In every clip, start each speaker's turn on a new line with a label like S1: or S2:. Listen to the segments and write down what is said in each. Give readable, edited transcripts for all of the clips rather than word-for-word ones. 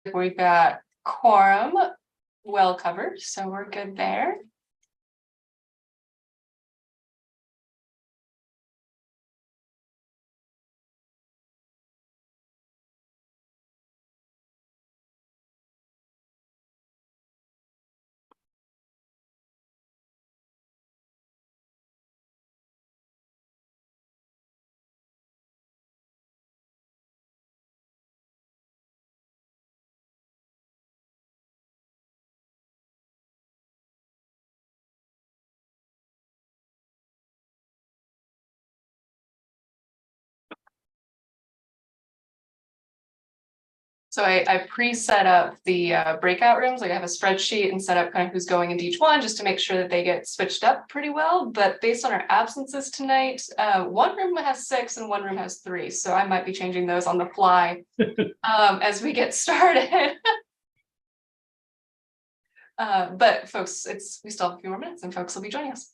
S1: We've got quorum well covered, so we're good there. So I pre-set up the breakout rooms. Like I have a spreadsheet and set up kind of who's going into each one just to make sure that they get switched up pretty well. But based on our absences tonight, one room has 6 and one room has 3. So I might be changing those on the fly as we get started. But folks, we still have a few more minutes and folks will be joining us.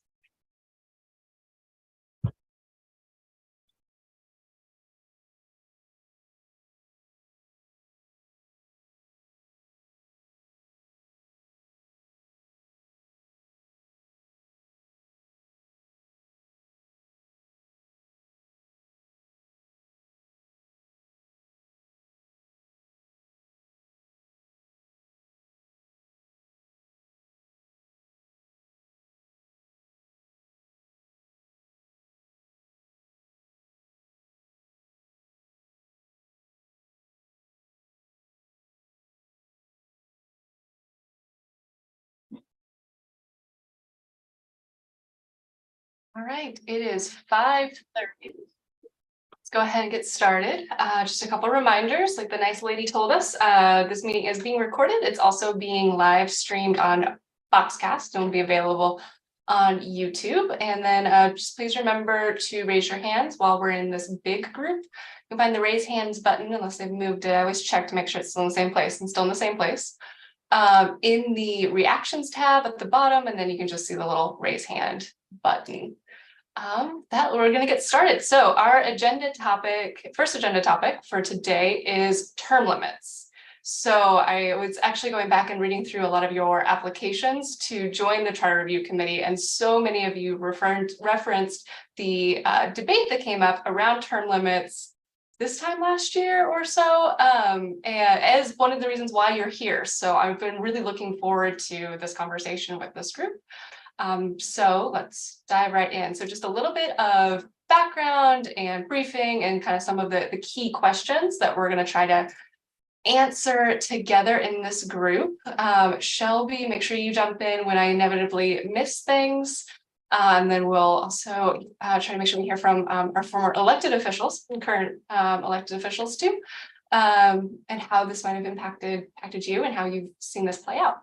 S1: All right, it is 5:30. Let's go ahead and get started. Just a couple of reminders, like the nice lady told us, this meeting is being recorded. It's also being live streamed on Foxcast and will be available on YouTube. And then just please remember to raise your hands while we're in this big group. You can find the raise hands button unless they've moved it. I always check to make sure it's still in the same place and still in the same place. In the reactions tab at the bottom, and then you can just see the little raise hand button. That we're going to get started. So our first agenda topic for today is term limits. So I was actually going back and reading through a lot of your applications to join the Charter Review Committee, and so many of you referenced the debate that came up around term limits this time last year or so, and as one of the reasons why you're here. So I've been really looking forward to this conversation with this group. So let's dive right in. So just a little bit of background and briefing and kind of some of the key questions that we're going to try to answer together in this group. Shelby, make sure you jump in when I inevitably miss things. And then we'll also try to make sure we hear from our former elected officials and current elected officials too, and how this might have impacted you and how you've seen this play out.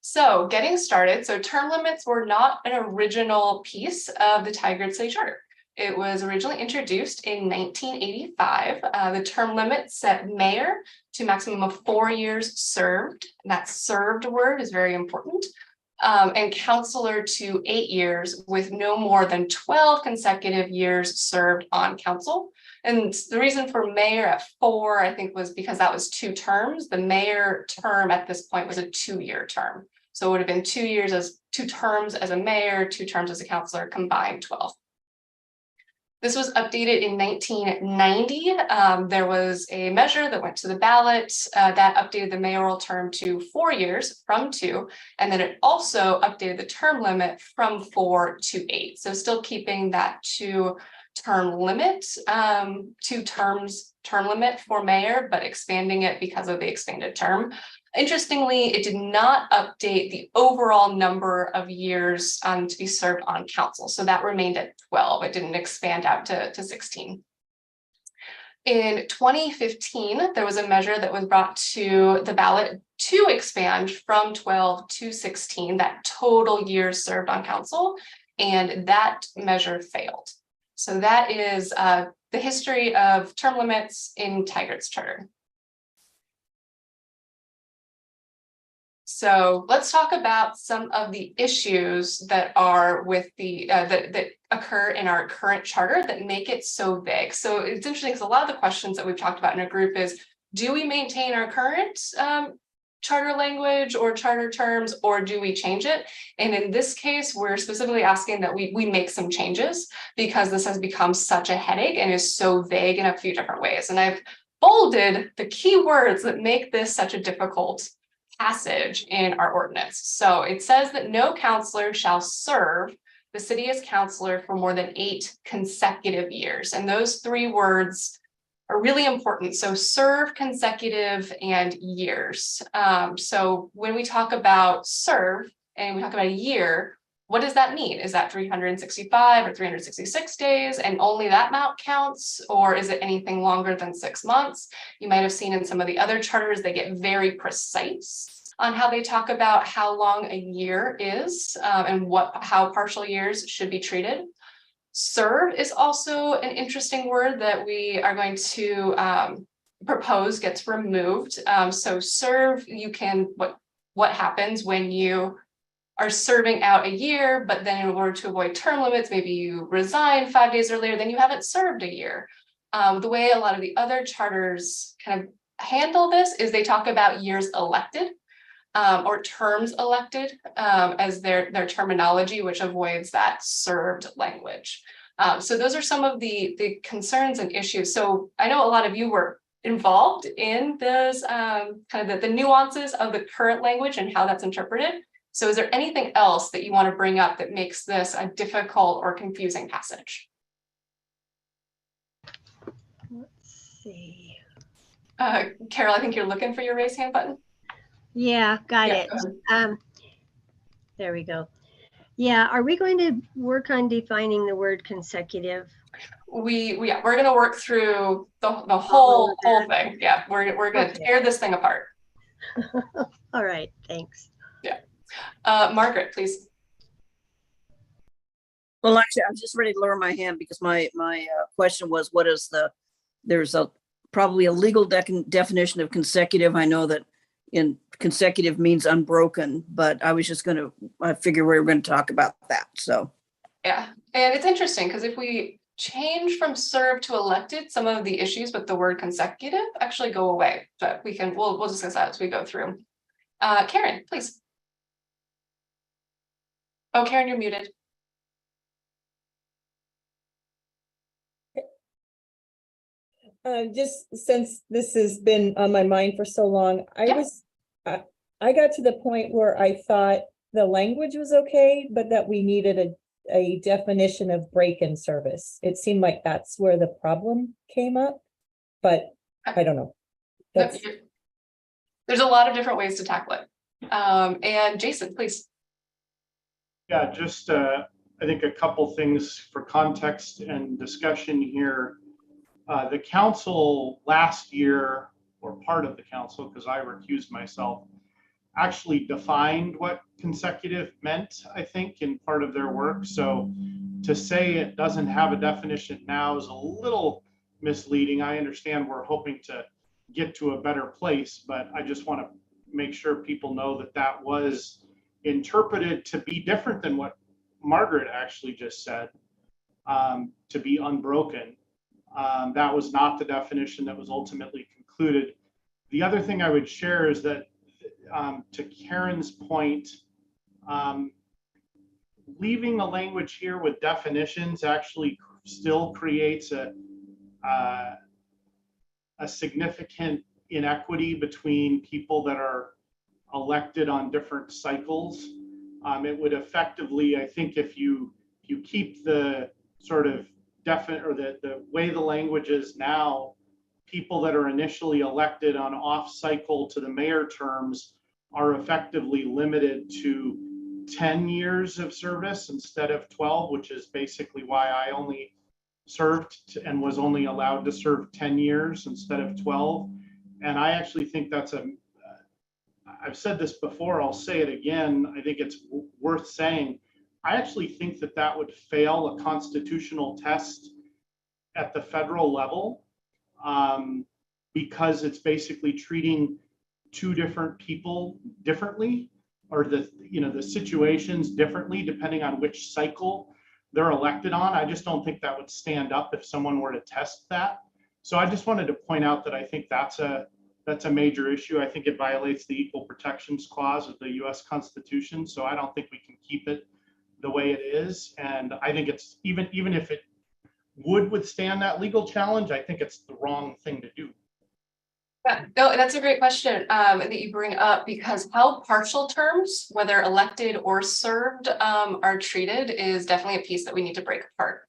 S1: So getting started, so term limits were not an original piece of the Tigard City Charter. It was originally introduced in 1985. The term limit set mayor to a maximum of 4 years served. And that served word is very important. And councilor to 8 years with no more than 12 consecutive years served on council. And the reason for mayor at 4, I think, was because that was 2 terms. The mayor term at this point was a 2-year term. So it would have been 2 years as 2 terms as a mayor, 2 terms as a councilor, combined 12. This was updated in 1990. There was a measure that went to the ballot that updated the mayoral term to 4 years from 2. And then it also updated the term limit from 4 to 8. So still keeping that 2-term limit, 2 terms term limit for mayor, but expanding it because of the expanded term. Interestingly, it did not update the overall number of years to be served on council. So that remained at 12. It didn't expand out to 16. In 2015, there was a measure that was brought to the ballot to expand from 12 to 16, that total years served on council, and that measure failed. So that is the history of term limits in Tigard's charter. So let's talk about some of the issues that are with the that occur in our current charter that make it so vague. So it's interesting because a lot of the questions that we've talked about in a group is, do we maintain our current charter language or charter terms, or do we change it? And in this case, we're specifically asking that we make some changes because this has become such a headache and is so vague in a few different ways. And I've bolded the key words that make this such a difficult passage in our ordinance. So it says that no counselor shall serve the city as counselor for more than 8 consecutive years. And those 3 words are really important. So serve, consecutive, and years. So when we talk about serve and we talk about a year, what does that mean? Is that 365 or 366 days and only that amount counts? Or is it anything longer than 6 months? You might have seen in some of the other charters, they get very precise on how they talk about how long a year is and how partial years should be treated. Serve is also an interesting word that we are going to propose gets removed. So serve, you can, what happens when you are serving out a year, but then in order to avoid term limits, maybe you resign 5 days earlier, then you haven't served a year. The way a lot of the other charters kind of handle this is they talk about years elected. Or terms elected as their terminology, which avoids that served language. So those are some of the concerns and issues. So I know a lot of you were involved in those kind of the nuances of the current language and how that's interpreted. So is there anything else that you want to bring up that makes this a difficult or confusing passage?
S2: Let's see.
S1: Carol, I think you're looking for your raise hand button.
S2: Yeah, got it. There we go. Yeah, are we going to work on defining the word consecutive?
S1: We're going to work through the whole thing. Yeah, we're going to tear this thing apart.
S2: All right, thanks.
S1: Yeah. Margaret, please.
S3: Well, actually, I was just ready to lower my hand because my question was, what is there's probably a legal definition of consecutive. I know that in consecutive means unbroken, but I was just going to figure we were going to talk about that. So
S1: yeah, and it's interesting because if we change from serve to elected, some of the issues with the word consecutive actually go away. But we'll discuss that as we go through. Karen, please. Oh, Karen, you're muted.
S4: Just since this has been on my mind for so long, I got to the point where I thought the language was okay, but that we needed a definition of break-in service. It seemed like that's where the problem came up, but I don't know.
S1: There's a lot of different ways to tackle it. And Jason, please.
S5: Yeah, just I think a couple things for context and discussion here. The council last year, or part of the council, because I recused myself, actually defined what consecutive meant, I think, in part of their work. So to say it doesn't have a definition now is a little misleading. I understand we're hoping to get to a better place, but I just want to make sure people know that that was interpreted to be different than what Margaret actually just said, to be unbroken. That was not the definition that was ultimately concluded. The other thing I would share is that to Karen's point, leaving the language here with definitions actually still creates a significant inequity between people that are elected on different cycles. It would effectively, I think, if you keep the sort of definite, or the way the language is now, people that are initially elected on off cycle to the mayor terms are effectively limited to 10 years of service instead of 12, which is basically why I only served and was only allowed to serve 10 years instead of 12. And I actually think that's I've said this before, I'll say it again, I think it's worth saying. I actually think that that would fail a constitutional test at the federal level, because it's basically treating two different people differently, or the situations differently depending on which cycle they're elected on. I just don't think that would stand up if someone were to test that. So I just wanted to point out that I think that's a That's a major issue. I think it violates the Equal Protections Clause of the US Constitution. So I don't think we can keep it the way it is. And I think it's even if it would withstand that legal challenge, I think it's the wrong thing to do.
S1: Yeah, no, that's a great question that you bring up, because how partial terms, whether elected or served, are treated is definitely a piece that we need to break apart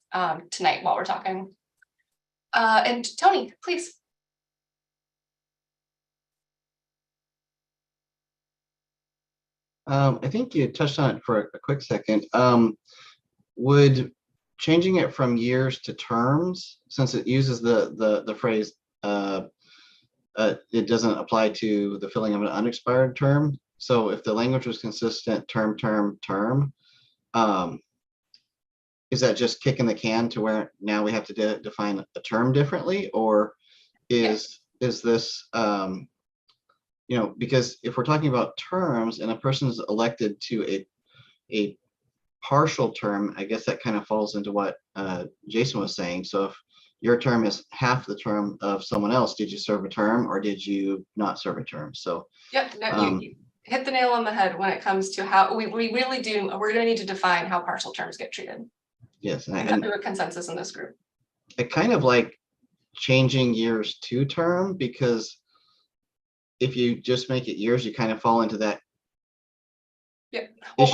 S1: tonight while we're talking. And Tony, please.
S6: I think you touched on it for a quick second. Would changing it from years to terms, since it uses the phrase, it doesn't apply to the filling of an unexpired term. So if the language was consistent, term, is that just kicking the can to where now we have to define a term differently, or is this because if we're talking about terms and a person is elected to a partial term, I guess that kind of falls into what Jason was saying. So if your term is half the term of someone else, did you serve a term or did you not serve a term? So
S1: Yep, no, you hit the nail on the head when it comes to how we really do. We're going to need to define how partial terms get treated.
S6: Yes,
S1: and come to a consensus in this group.
S6: I kind of like changing years to term, because if you just make it years, you kind of fall into that issue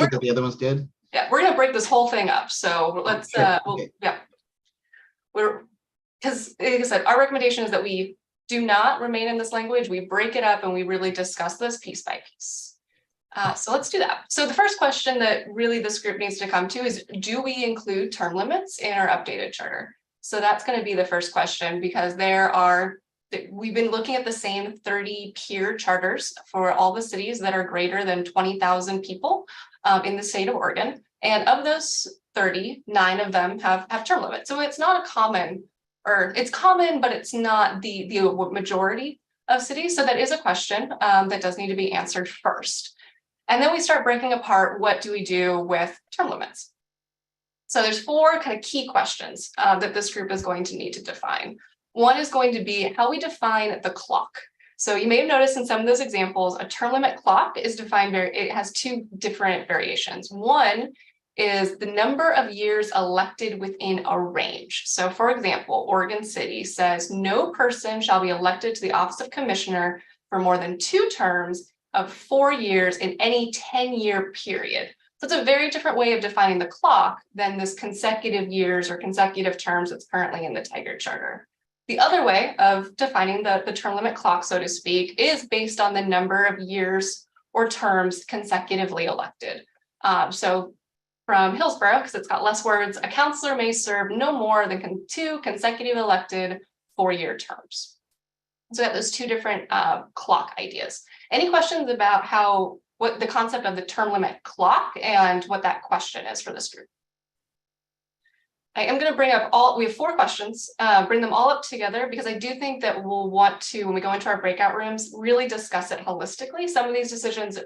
S6: that the other ones did.
S1: Yeah, we're gonna break this whole thing up. So let's because like I said, our recommendation is that we do not remain in this language. We break it up and we really discuss this piece by piece. So let's do that. So the first question that really this group needs to come to is, do we include term limits in our updated charter? So that's going to be the first question, because we've been looking at the same 30 peer charters for all the cities that are greater than 20,000 people in the state of Oregon. And of those 30, 9 of them have term limits. So it's not a common, or it's common, but it's not the majority of cities. So that is a question that does need to be answered first. And then we start breaking apart, what do we do with term limits? So there's 4 kind of key questions that this group is going to need to define. One is going to be how we define the clock. So you may have noticed in some of those examples, a term limit clock is defined it has 2 different variations. One is the number of years elected within a range. So for example, Oregon City says no person shall be elected to the office of commissioner for more than 2 terms of 4 years in any 10-year period. So it's a very different way of defining the clock than this consecutive years or consecutive terms that's currently in the Tigard Charter. The other way of defining the term limit clock, so to speak, is based on the number of years or terms consecutively elected. So from Hillsborough, because it's got less words, a counselor may serve no more than 2 consecutive elected 4-year terms. So we have those 2 different clock ideas. Any questions about what the concept of the term limit clock and what that question is for this group? I am going to bring up we have 4 questions, bring them all up together, because I do think that we'll want to, when we go into our breakout rooms, really discuss it holistically. Some of these decisions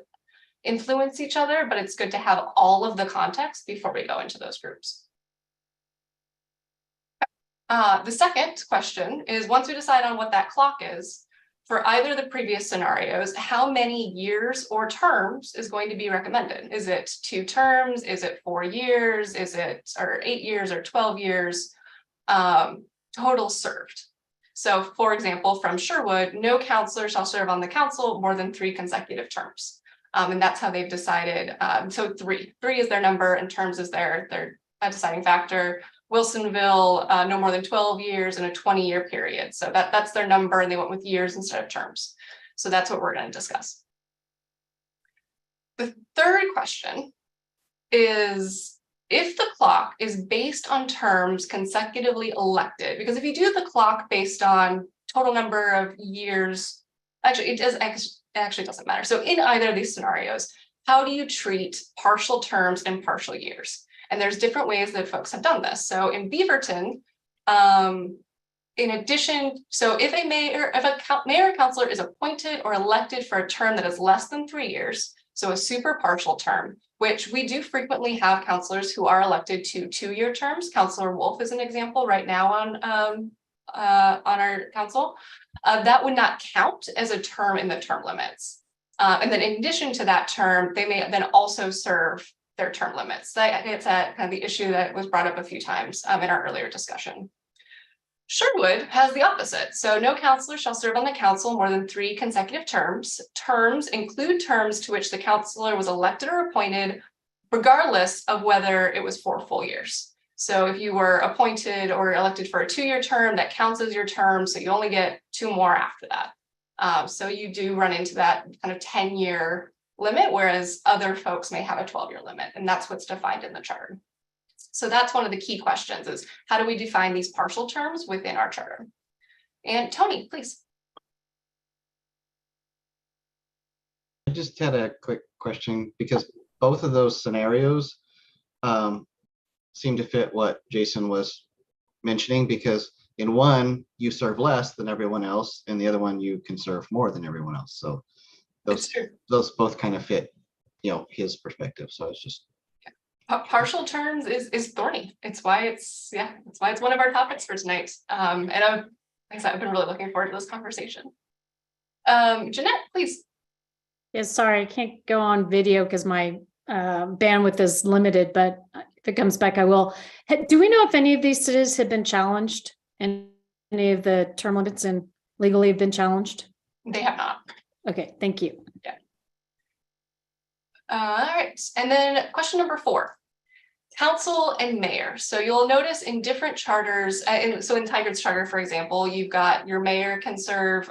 S1: influence each other, but it's good to have all of the context before we go into those groups. The second question is, once we decide on what that clock is, for either of the previous scenarios, how many years or terms is going to be recommended? Is it 2 terms? Is it 4 years? Is it 8 years or 12 years total served? So for example, from Sherwood, no counselor shall serve on the council more than 3 consecutive terms. And that's how they've decided. So 3 is their number and terms is their deciding factor. Wilsonville, no more than 12 years in a 20-year period. So that's their number, and they went with years instead of terms. So that's what we're going to discuss. The third question is, if the clock is based on terms consecutively elected, because if you do the clock based on total number of years, actually it actually doesn't matter. So in either of these scenarios, how do you treat partial terms and partial years? And there's different ways that folks have done this. So in Beaverton, in addition, so if a mayor or councilor is appointed or elected for a term that is less than 3 years, so a super partial term, which we do frequently have councilors who are elected to 2-year terms. Councilor Wolf is an example right now on our council, that would not count as a term in the term limits. And then in addition to that term, they may then also serve their term limits. So I think it's kind of the issue that was brought up a few times in our earlier discussion. Sherwood has the opposite. So no counselor shall serve on the council more than 3 consecutive terms. Terms include terms to which the counselor was elected or appointed, regardless of whether it was 4 full years. So if you were appointed or elected for a 2-year term, that counts as your term. So you only get 2 more after that. So you do run into that kind of 10-year limit, whereas other folks may have a 12-year limit, and that's what's defined in the charter. So that's one of the key questions is how do we define these partial terms within our charter? And Tony, please.
S6: I just had a quick question because both of those scenarios seem to fit what Jason was mentioning, because in one you serve less than everyone else, and the other one you can serve more than everyone else. So those both kind of fit, his perspective. So it's just
S1: partial terms is thorny. It's why it's one of our topics for tonight. And like I said, I've been really looking forward to this conversation. Jeanette, please.
S7: Yeah, sorry, I can't go on video because my bandwidth is limited, but if it comes back, I will. Do we know if any of these cities have been challenged and any of the term limits and legally have been challenged?
S1: They have not.
S7: Okay, thank you.
S1: Yeah. All right, and then question number 4. Council and mayor. So you'll notice in different charters, so in Tigard's charter, for example, you've got your mayor can serve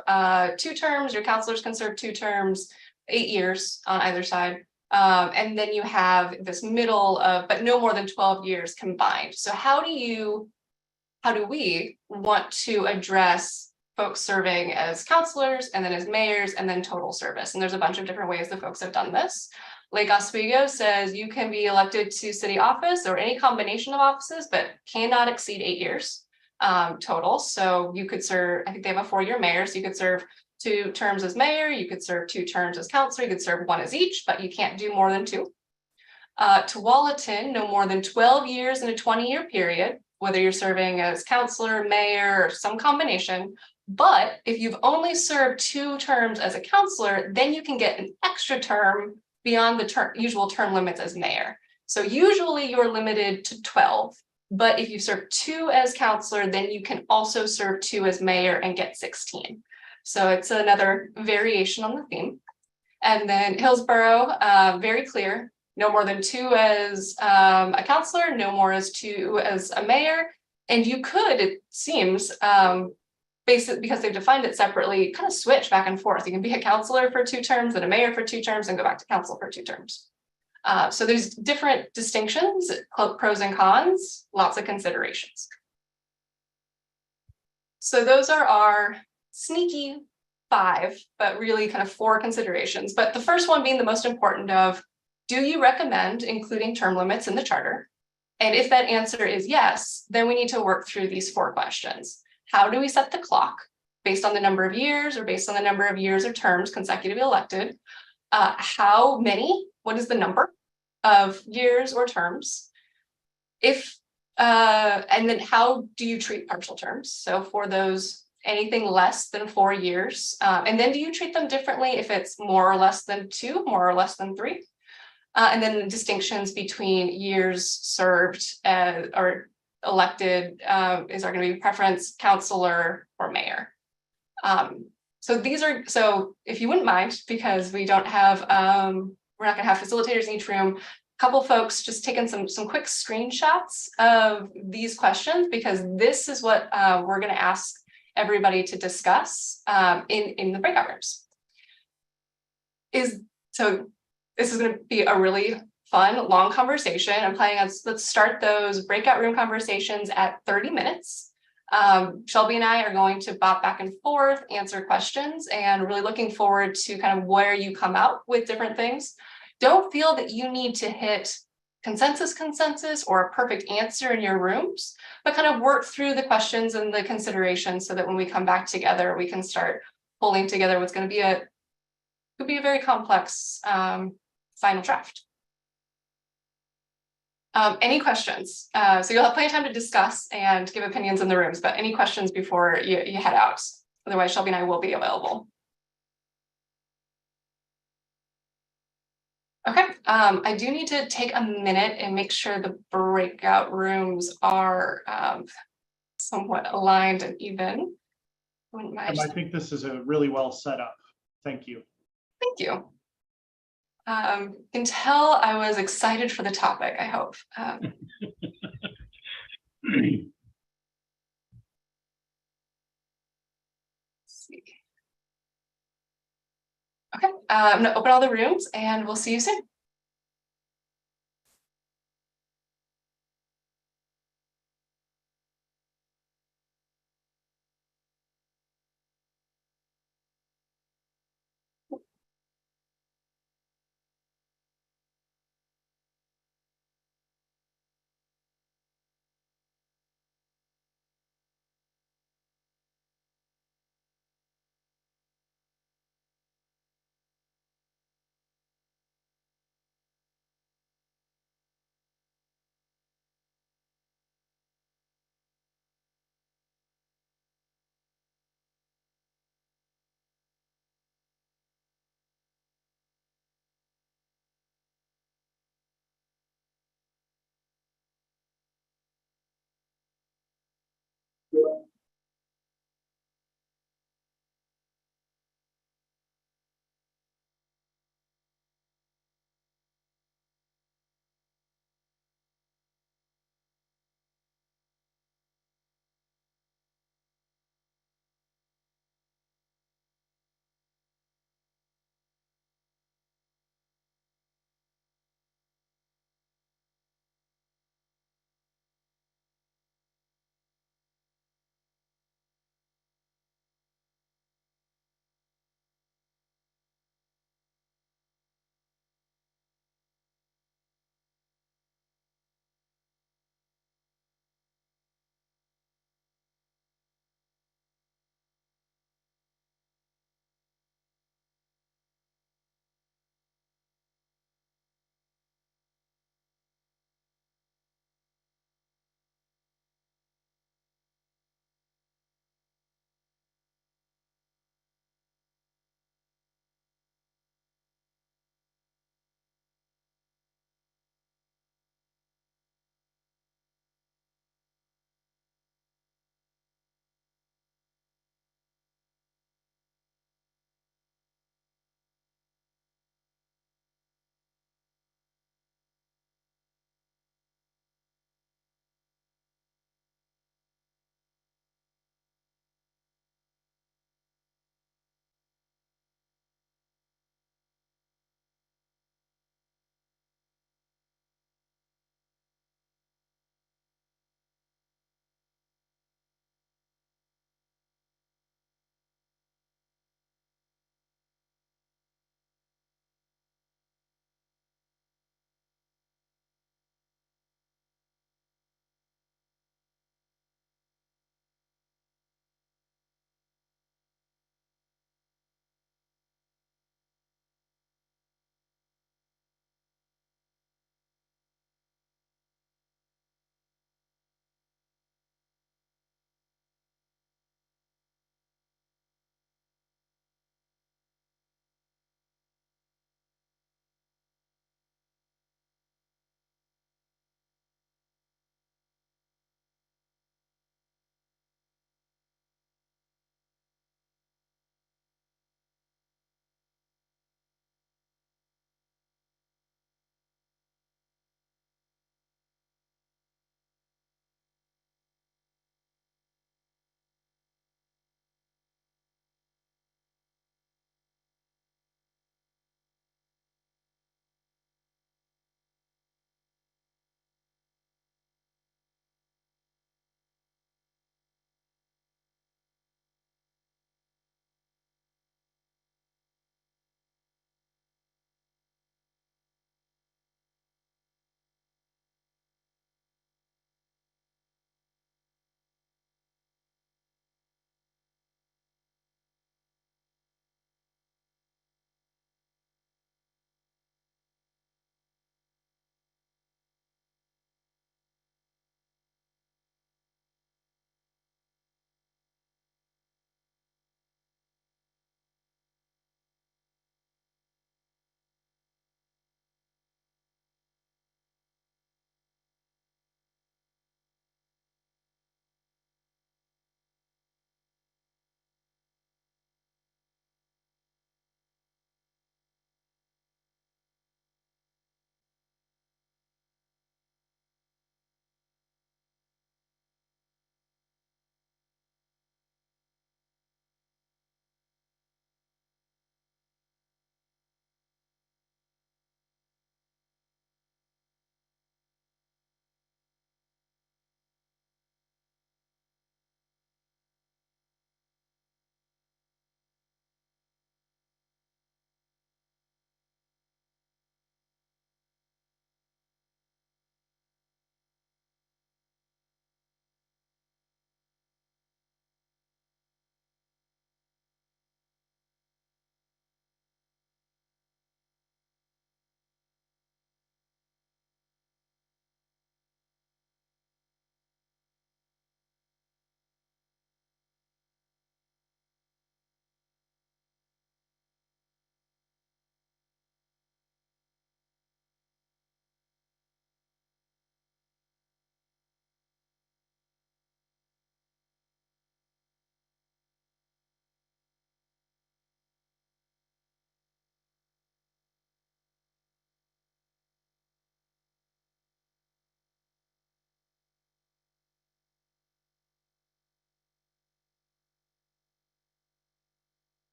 S1: 2 terms, your councilors can serve 2 terms, 8 years on either side. And then you have this middle of, but no more than 12 years combined. So how do we want to address folks serving as councilors and then as mayors and then total service? And there's a bunch of different ways that folks have done this. Lake Oswego says you can be elected to city office or any combination of offices, but cannot exceed 8 years total. So you could serve, I think they have a 4-year mayor, so you could serve 2 terms as mayor, you could serve 2 terms as councilor, you could serve 1 as each, but you can't do more than 2. Tualatin, no more than 12 years in a 20-year period, whether you're serving as councilor, mayor, or some combination. But if you've only served 2 terms as a councilor, then you can get an extra term beyond the usual term limits as mayor. So usually you're limited to 12, but if you serve 2 as councilor, then you can also serve 2 as mayor and get 16. So it's another variation on the theme. And then Hillsborough, very clear, no more than 2 as a councilor, no more as 2 as a mayor. And you could, it seems, basically because they've defined it separately, kind of switch back and forth. You can be a councilor for 2 terms and a mayor for 2 terms and go back to council for 2 terms. So there's different distinctions, pros and cons, lots of considerations. So those are our sneaky 5, but really kind of 4 considerations. But the first one being the most important of, do you recommend including term limits in the charter? And if that answer is yes, then we need to work through these 4 questions. How do we set the clock based on the number of years or based on the number of years or terms consecutively elected? How many? What is the number of years or terms? And then how do you treat partial terms? So for those, anything less than 4 years, and then do you treat them differently if it's more or less than 2, more or less than 3? And then the distinctions between years served or elected, is there going to be preference, councilor, or mayor? So these are, so if you wouldn't mind, because we don't have, we're not going to have facilitators in each room, a couple folks just taking some quick screenshots of these questions, because this is what we're going to ask everybody to discuss in the breakout rooms. So this is going to be a really fun, long conversation. I'm planning on, let's start those breakout room conversations at 30 minutes. Shelby and I are going to bop back and forth, answer questions, and really looking forward to kind of where you come out with different things. Don't feel that you need to hit consensus or a perfect answer in your rooms, but kind of work through the questions and the considerations so that when we come back together, we can start pulling together what's going to be could be a very complex final draft. Any questions? So you'll have plenty of time to discuss and give opinions in the rooms, but any questions before you head out? Otherwise, Shelby and I will be available. Okay, I do need to take a minute and make sure the breakout rooms are somewhat aligned and even. Wouldn't mind.
S5: I think this is a really well set up. Thank you.
S1: Thank you. Can tell I was excited for the topic, I hope. Let's see. Okay, I'm gonna open all the rooms and we'll see you soon.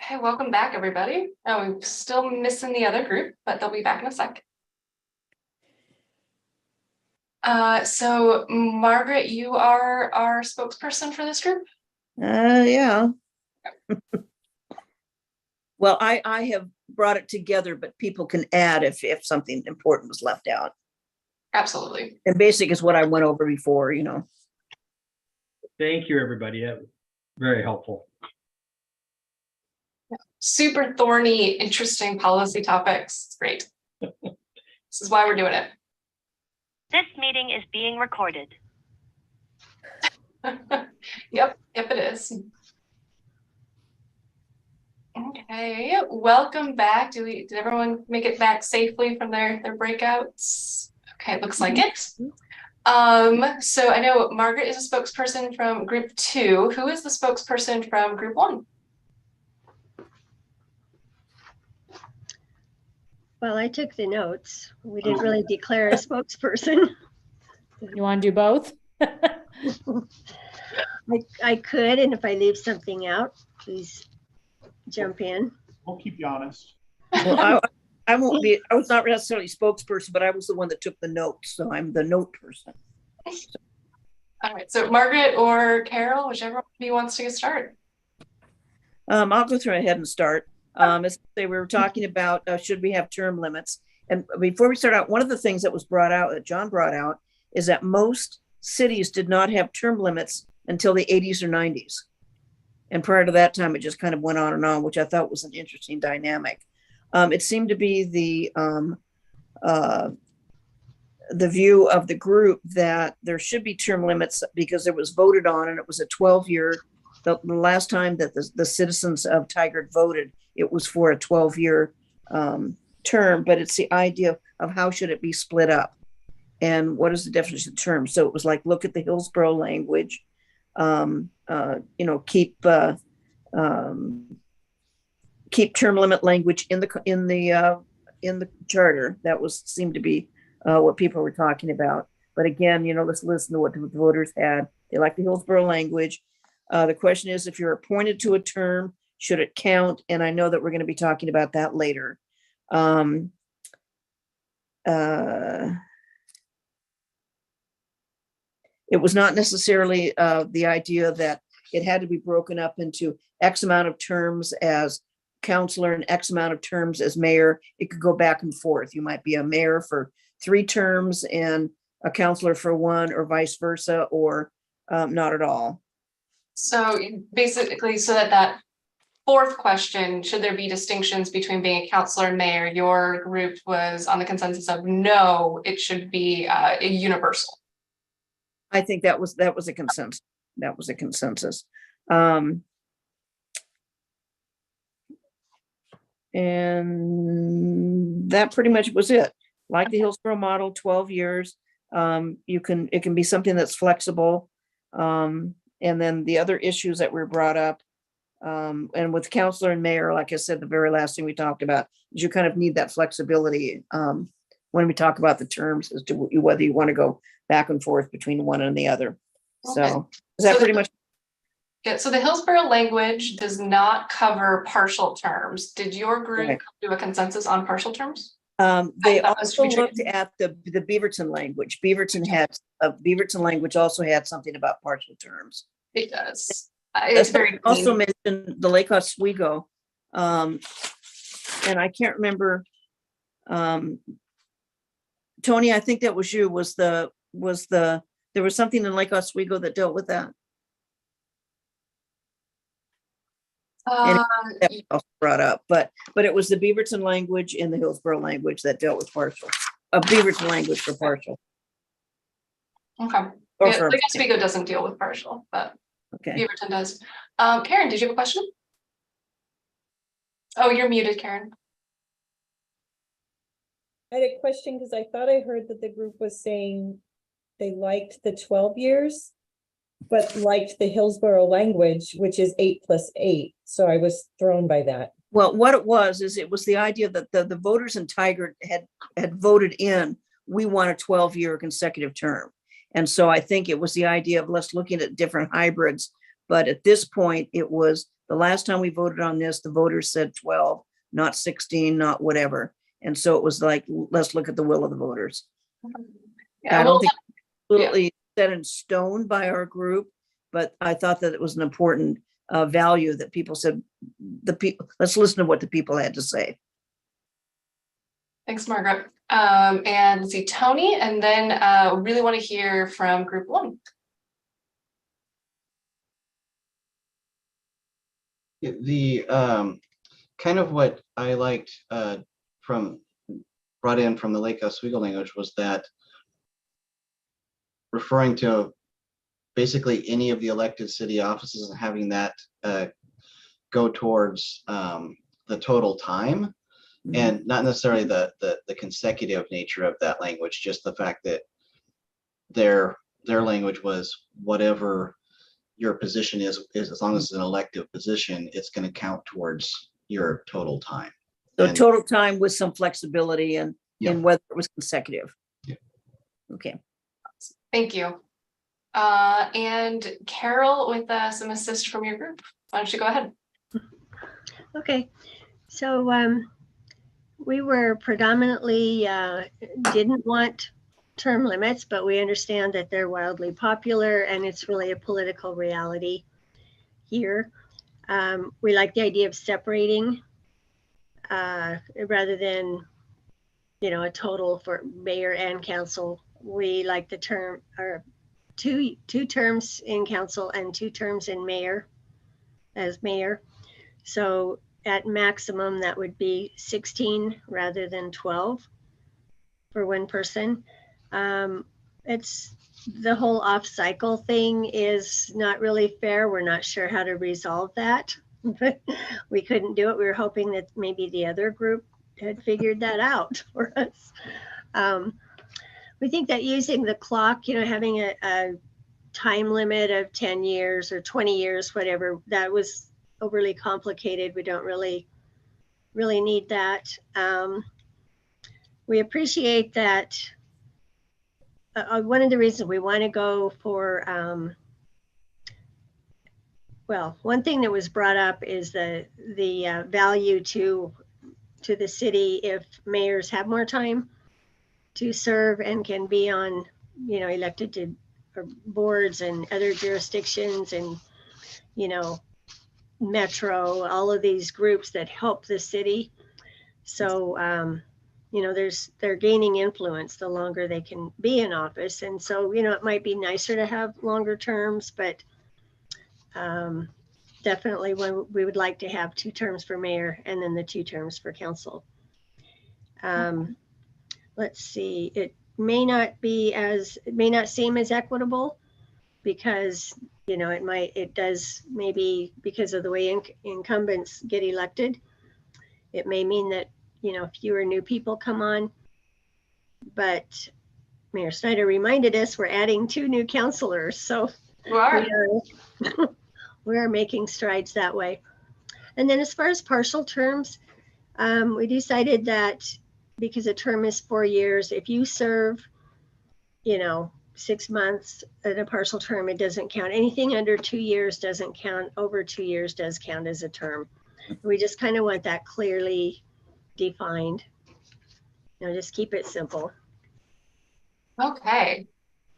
S1: Okay, welcome back, everybody. Oh, we're still missing the other group, but they'll be back in a sec. So Margaret, you are our spokesperson for this group?
S3: Yeah. Well, I have brought it together, but people can add if something important was left out.
S1: Absolutely.
S3: And basic is what I went over before, you know.
S8: Thank you, everybody. Yeah, very helpful.
S1: Super thorny, interesting policy topics. It's great. This is why we're doing it.
S9: This meeting is being recorded.
S1: Yep, it is. Okay, welcome back. Did everyone make it back safely from their breakouts? Okay, it looks like it. So I know Margaret is a spokesperson from group 2. Who is the spokesperson from group 1?
S2: Well, I took the notes. We didn't really declare a spokesperson.
S7: You want to do both?
S2: I could, and if I leave something out, please jump in.
S5: We'll keep you honest.
S3: Well, I won't be, I was not necessarily spokesperson, but I was the one that took the notes. So I'm the note person.
S1: All right, so Margaret or Carol, whichever one of you wants to get started.
S3: I'll go through ahead and start. As we were talking about, should we have term limits? And before we start out, one of the things that was brought out, that John brought out, is that most cities did not have term limits until the 80s or 90s. And prior to that time, it just kind of went on and on, which I thought was an interesting dynamic. It seemed to be the view of the group that there should be term limits because it was voted on, and it was a 12-year. The last time that the citizens of Tigard voted, it was for a 12-year term, but it's the idea of how should it be split up and what is the definition of term. So it was like, look at the Hillsborough language, keep term limit language in the charter. That seemed to be what people were talking about. But again, let's listen to what the voters had. They like the Hillsborough language. The question is, if you're appointed to a term, should it count? And I know that we're going to be talking about that later. It was not necessarily the idea that it had to be broken up into X amount of terms as counselor and X amount of terms as mayor. It could go back and forth. You might be a mayor for 3 terms and a counselor for 1, or vice versa, or not at all.
S1: So basically, so that fourth question, should there be distinctions between being a counselor and mayor? Your group was on the consensus of no, it should be a universal.
S3: I think that was a consensus. That was a consensus. And that pretty much was it. Like the Hillsborough model, 12 years. It can be something that's flexible. And then the other issues that were brought up, and with counselor and mayor, like I said, the very last thing we talked about is you kind of need that flexibility when we talk about the terms as to whether you want to go back and forth between one and the other.
S1: Okay.
S3: So is that pretty much?
S1: Yeah, so the Hillsborough language does not cover partial terms. Did your group
S3: Okay.
S1: do a consensus on partial terms?
S3: They
S1: thought this
S3: also
S1: should be
S3: looked at the Beaverton language. Beaverton language also had something about partial terms.
S1: It does. It's very
S3: Also
S1: clean.
S3: mentioned the Lake Oswego. And I can't remember. Tony, I think that was you, there was something in Lake Oswego that dealt with that. That was also brought up, but it was the Beaverton language and the Hillsborough language that dealt with partial. Beaverton language for partial.
S1: Okay.
S3: Or
S1: Yeah,
S3: for-
S1: Lake Oswego doesn't deal with partial, but
S3: Okay.
S1: Beaverton does. Karen, did you have a question? Oh, you're muted, Karen.
S4: I had a question because I thought I heard that the group was saying they liked the 12 years, but liked the Hillsborough language, which is 8 + 8. So I was thrown by that.
S3: Well, what it was the idea that the voters in Tigard had voted in, we want a 12-year consecutive term. And so I think it was the idea of let's looking at different hybrids. But at this point, it was The last time we voted on this, the voters said 12, not 16, not whatever. And so it was like, let's look at the will of the voters.
S1: Yeah,
S3: I
S1: well,
S3: don't think absolutely set in stone by our group, but I thought that it was an important value that people said, let's listen to what the people had to say.
S1: thanks, Margaret. And let's see, Tony, and then really want to hear from group one.
S6: The kind of what I liked brought in from the Lake Oswego language was that referring to basically any of the elected city offices and having that go towards the total time, and not necessarily the consecutive nature of that language, just the fact that their language was whatever your position is as long as it's an elective position, it's going to count towards your total time.
S3: So total time with some flexibility and in whether it was consecutive.
S6: Yeah.
S3: Okay.
S1: Thank you. And Carol, with some assist from your group, why don't you go ahead?
S2: Okay, so we were predominantly didn't want term limits, but we understand that they're wildly popular and it's really a political reality here. We like the idea of separating rather than, you know, a total for mayor and council. We like the term or two terms in council and 2 terms in mayor as mayor. So at maximum, that would be 16 rather than 12 for one person. It's the whole off-cycle thing is not really fair. We're not sure how to resolve that. We couldn't do it. We were hoping that maybe the other group had figured that out for us. We think that using the clock, you know, having a time limit of 10 years or 20 years, whatever, that was overly complicated. We don't really need that. We appreciate that. One of the reasons we want to go for, well, one thing that was brought up is the value to the city if mayors have more time to serve and can be on, you know, elected to boards and other jurisdictions and, you know, Metro, all of these groups that help the city. So, you know, they're gaining influence the longer they can be in office. And so, you know, it might be nicer to have longer terms, but definitely we would like to have 2 terms for mayor and then the 2 terms for council. Let's see, it may not seem as equitable because, you know, it does maybe because of the way incumbents get elected. It may mean that, you know, fewer new people come on, but Mayor Snyder reminded us we're adding 2 new councilors. So we are making strides that way. And then as far as partial terms, we decided that because a term is 4 years, if you serve, you know, 6 months at a partial term, it doesn't count. Anything under 2 years doesn't count. Over 2 years does count as a term. We just kind of want that clearly defined. You know, just keep it simple.
S1: Okay,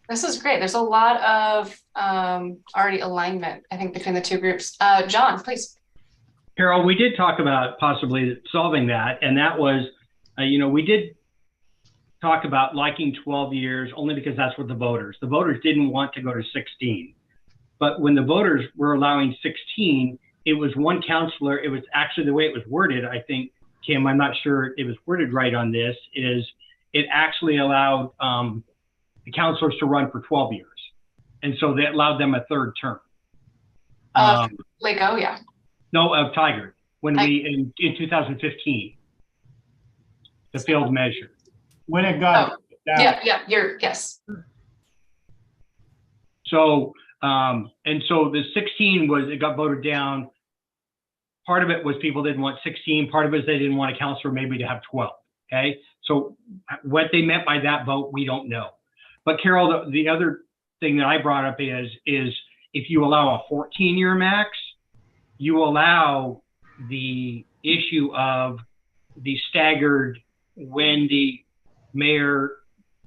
S1: this is great. There's a lot of already alignment, I think, between the 2 groups. John, please.
S8: Carol, we did talk about possibly solving that, and that was, you know, we did talk about liking 12 years only because that's what the voters didn't want to go to 16. But when the voters were allowing 16, it was 1 counselor. It was actually the way it was worded, I think, Kim, I'm not sure it was worded right on this, is it actually allowed the counselors to run for 12 years. And so that allowed them a 3rd term.
S1: Lego, yeah.
S8: No, of Tigard, when in 2015, the field measure.
S5: When it got down.
S1: Yes.
S8: So, and so the 16 it got voted down. Part of it was people didn't want 16. Part of it is they didn't want a counselor maybe to have 12. Okay. So what they meant by that vote, we don't know. But Carol, the other thing that I brought up is if you allow a 14-year max, you allow the issue of the staggered when the mayor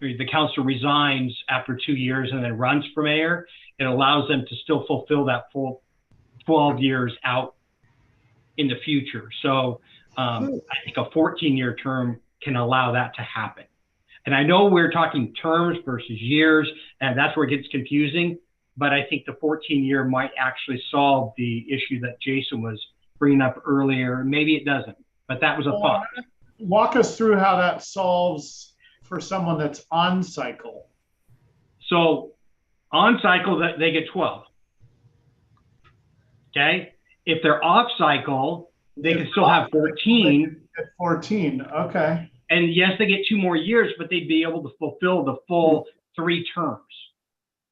S8: or the council resigns after 2 years and then runs for mayor. It allows them to still fulfill that full 12 years out in the future. So I think a 14-year term can allow that to happen. And I know we're talking terms versus years, and that's where it gets confusing. But I think the 14-year might actually solve the issue that Jason was bringing up earlier. Maybe it doesn't, but that was a thought.
S5: Walk us through how that solves for someone that's on cycle.
S8: So on cycle, that they get 12. Okay. If they're off cycle, they can still have 14.
S5: At 14, okay.
S8: And yes, they get 2 more years, but they'd be able to fulfill the full 3 terms.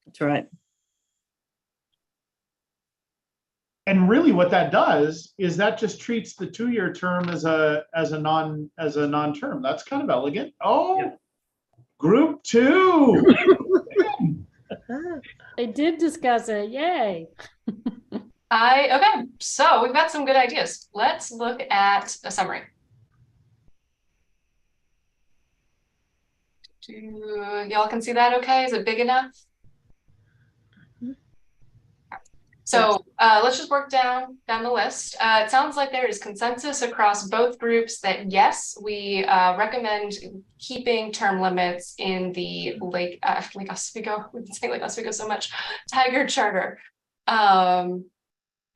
S3: That's right.
S5: And really what that does is that just treats the 2-year term as a non-term. That's kind of elegant. Oh, yeah. Group 2.
S7: They did discuss it. Yay.
S1: Okay, so we've got some good ideas. Let's look at a summary. Y'all can see that okay? Is it big enough? So let's just work down the list. It sounds like there is consensus across both groups that yes, we recommend keeping term limits in the Lake Oswego. We've been saying Lake Oswego so much. Tigard Charter.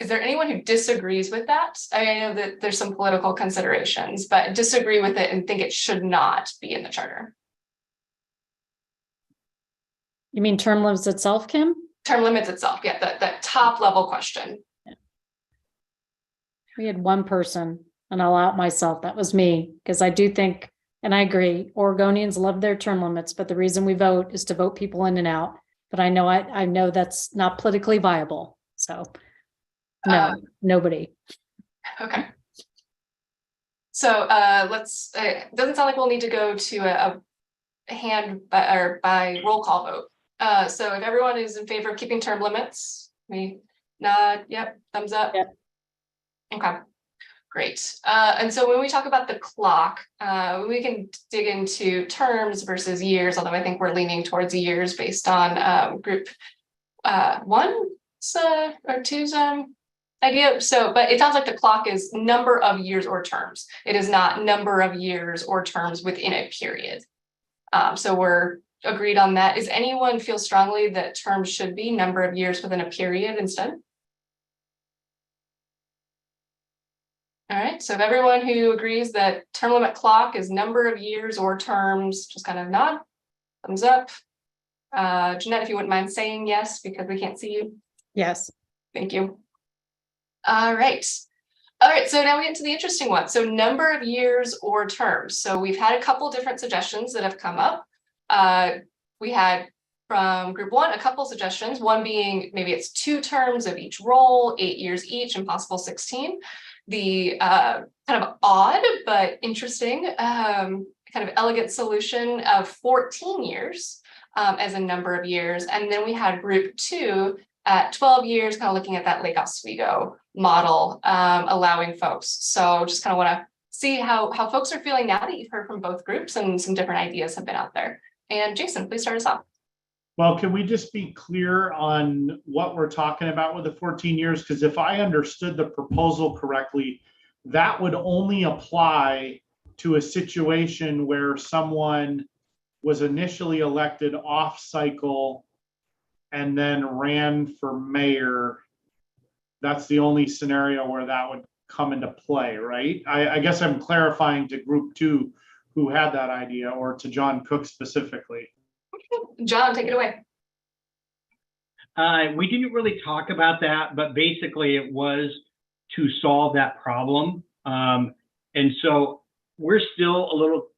S1: Is there anyone who disagrees with that? I know that there's some political considerations, but disagree with it and think it should not be in the charter.
S7: You mean term limits itself, Kim?
S1: Term limits itself, yeah, that top level question.
S7: Yeah. We had one person, and I'll out myself, that was me, because I do think, and I agree, Oregonians love their term limits, but the reason we vote is to vote people in and out. But I know that's not politically viable, so no, nobody.
S1: Okay. So let's, it doesn't sound like we'll need to go to a hand or by roll call vote. So if everyone is in favor of keeping term limits, we nod, yep, thumbs up.
S7: Yep.
S1: Okay, great. And so when we talk about the clock, we can dig into terms versus years, although I think we're leaning towards years based on group 1's or 2's idea. So, but it sounds like the clock is number of years or terms. It is not number of years or terms within a period. So we're agreed on that. Is anyone feel strongly that terms should be number of years within a period instead? All right, so if everyone who agrees that term limit clock is number of years or terms, just kind of nod, thumbs up. Jeanette, if you wouldn't mind saying yes, because we can't see you.
S7: Yes.
S1: Thank you. All right. All right, so now we get to the interesting one. So number of years or terms. So we've had a couple different suggestions that have come up. We had from group 1, a couple suggestions, one being maybe it's 2 terms of each role, 8 years each, and possible 16. The kind of odd but interesting kind of elegant solution of 14 years as a number of years. And then we had group 2 at 12 years, kind of looking at that Lake Oswego model, allowing folks. So just kind of want to see how folks are feeling now that you've heard from both groups and some different ideas have been out there. And Jason, please start us off.
S5: Well, can we just be clear on what we're talking about with the 14 years? Because if I understood the proposal correctly, that would only apply to a situation where someone was initially elected off cycle and then ran for mayor. That's the only scenario where that would come into play, right? I guess I'm clarifying to group 2 who had that idea, or to John Cook specifically.
S1: John, take it away.
S8: We didn't really talk about that, but basically it was to solve that problem. And so we're still a little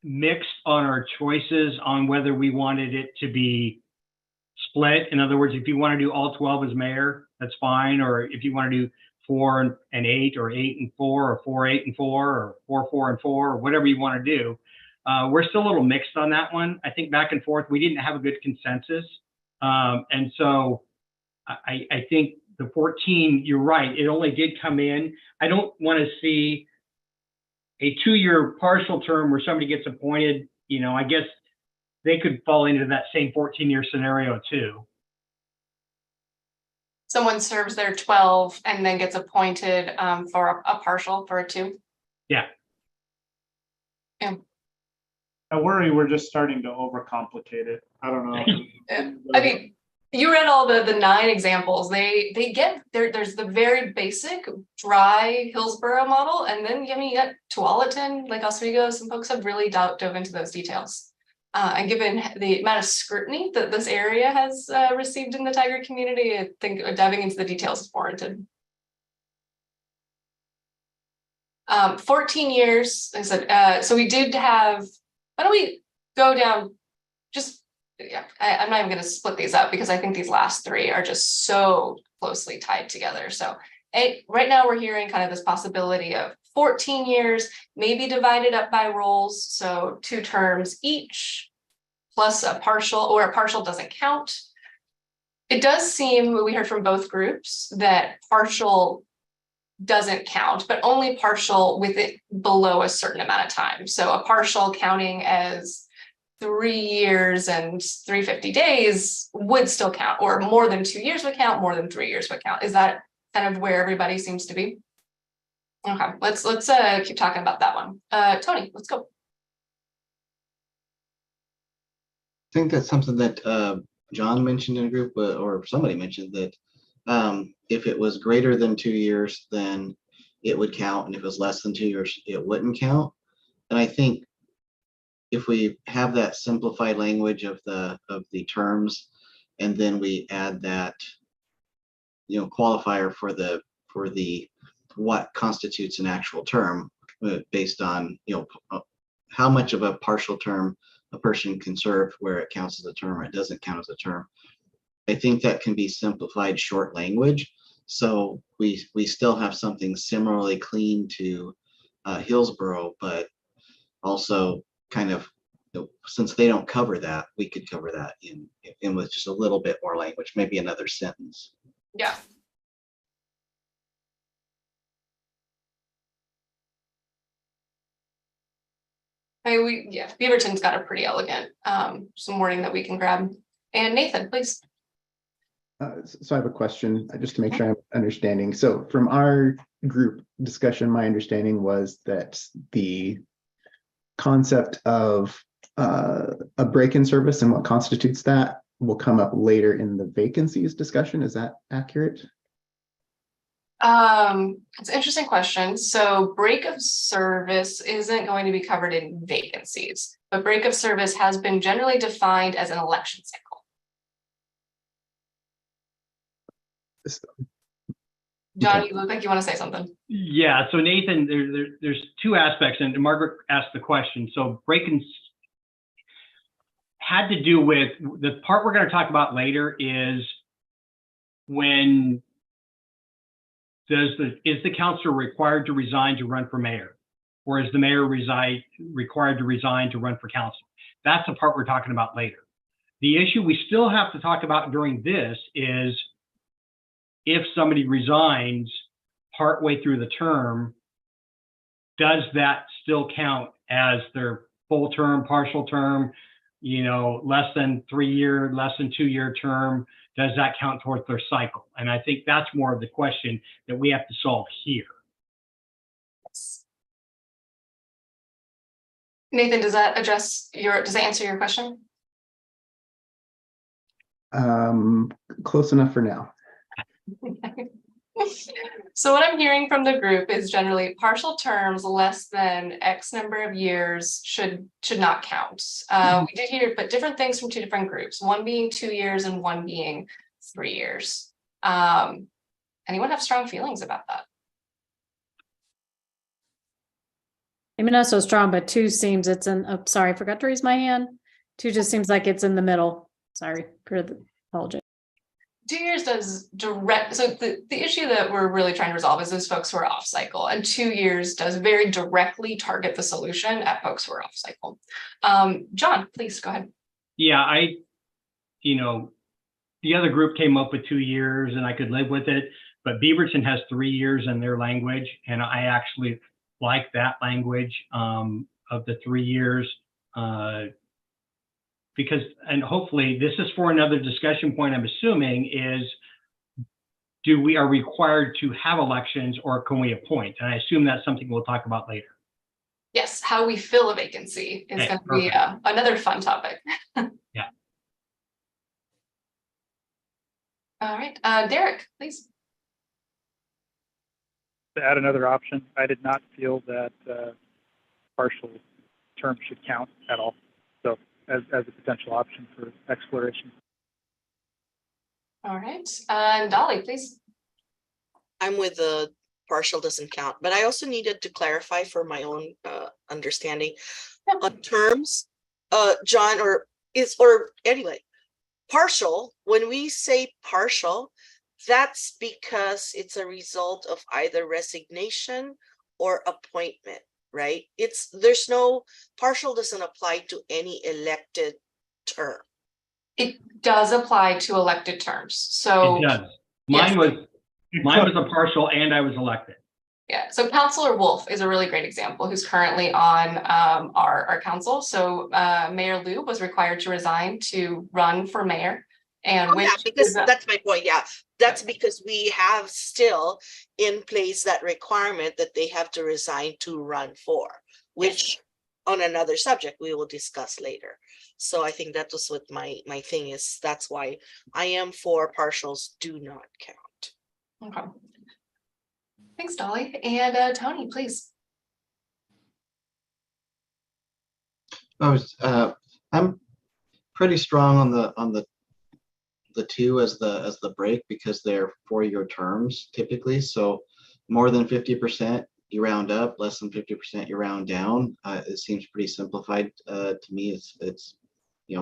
S8: mixed on our choices on whether we wanted it to be split. In other words, if you want to do all 12 as mayor, that's fine. Or if you want to do 4 and 8, or 8 and 4, or 4, 8 and 4, or 4, 4 and 4, or whatever you want to do. We're still a little mixed on that one. I think back and forth, we didn't have a good consensus. And so I think the 14, you're right, it only did come in. I don't want to see a 2-year partial term where somebody gets appointed. I guess they could fall into that same 14-year scenario too.
S1: Someone serves their 12 and then gets appointed for a partial for a 2.
S8: Yeah.
S5: I worry we're just starting to overcomplicate it. I don't know.
S1: I mean, you read all the 9 examples. They get there. There's the very basic dry Hillsborough model, and then you got Tualatin, Lake Oswego. Some folks have really dove into those details. And given the amount of scrutiny that this area has received in the Tigard community, I think diving into the details is warranted. 14 years, I said, so we did have, why don't we go down, just, yeah, I'm not even going to split these up because I think these last 3 are just so closely tied together. So right now we're hearing kind of this possibility of 14 years, maybe divided up by roles. So 2 terms each, plus a partial, or a partial doesn't count. It does seem, we heard from both groups, that partial doesn't count, but only partial with it below a certain amount of time. So a partial counting as 3 years and 350 days would still count, or more than 2 years would count, more than 3 years would count. Is that kind of where everybody seems to be? Okay, let's keep talking about that one. Tony, let's go.
S6: I think that's something that John mentioned in a group, or somebody mentioned that if it was greater than 2 years, then it would count, and if it was less than 2 years, it wouldn't count. And I think if we have that simplified language of the terms, and then we add that qualifier for the what constitutes an actual term, based on how much of a partial term a person can serve, where it counts as a term or it doesn't count as a term. I think that can be simplified short language, so we still have something similarly clean to Hillsborough, but also kind of, since they don't cover that, we could cover that in with just a little bit more language, maybe another sentence.
S1: Yeah. I mean, Beaverton's got a pretty elegant some wording that we can grab. And Nathan, please.
S10: So I have a question, just to make sure I'm understanding. So from our group discussion, my understanding was that the concept of a break-in service and what constitutes that will come up later in the vacancies discussion. Is that accurate?
S1: It's an interesting question. So break of service isn't going to be covered in vacancies, but break of service has been generally defined as an election cycle. John, you look like you want to say something.
S8: Yeah, so Nathan, there's 2 aspects, and Margaret asked the question. So break-ins had to do with the part we're going to talk about later, is when is the councilor required to resign to run for mayor, or is the mayor required to resign to run for council? That's the part we're talking about later. The issue we still have to talk about during this is, if somebody resigns partway through the term, does that still count as their full term, partial term, less than 3 year, less than 2 year term? Does that count towards their cycle? And I think that's more of the question that we have to solve here.
S1: Nathan, does that answer your question?
S10: Close enough for now.
S1: So what I'm hearing from the group is generally partial terms less than X number of years should not count. We did hear but different things from 2 different groups, one being 2 years and one being 3 years. Anyone have strong feelings about that?
S7: Maybe not so strong, but 2 seems it's in, oh, sorry, I forgot to raise my hand. 2 just seems like it's in the middle. Sorry for the apology.
S1: 2 years does direct, so the issue that we're really trying to resolve is those folks who are off cycle, and 2 years does very directly target the solution at folks who are off cycle. John, please go ahead.
S8: Yeah, the other group came up with 2 years and I could live with it, but Beaverton has 3 years in their language. And I actually like that language of the 3 years because, and hopefully this is for another discussion point, I'm assuming is, are required to have elections or can we appoint? And I assume that's something we'll talk about later.
S1: Yes, how we fill a vacancy is
S8: Okay,
S1: going to be another fun topic.
S8: Yeah.
S1: All right, Derek, please.
S11: To add another option, I did not feel that partial term should count at all. So as a potential option for exploration.
S1: All right, and Dolly, please.
S12: I'm with the partial doesn't count, but I also needed to clarify for my own understanding on terms, John, or anyway, partial, when we say partial, that's because it's a result of either resignation or appointment, right? There's no, partial doesn't apply to any elected term.
S1: It does apply to elected terms. So
S8: It does. Mine was a partial and I was elected.
S1: yeah, so Councillor Wolf is a really great example who's currently on our council. So Mayor Liu was required to resign to run for mayor. And
S12: because that's my point. Yeah, that's because we have still in place that requirement that they have to resign to run for, which on another subject we will discuss later. So I think that was what my thing is. That's why I am for partials do not count.
S1: Okay. Thanks, Dolly. And Tony, please.
S6: I'm pretty strong on the 2 as the break because they're 4-year terms typically. So more than 50% you round up, less than 50% you round down. It seems pretty simplified to me. It's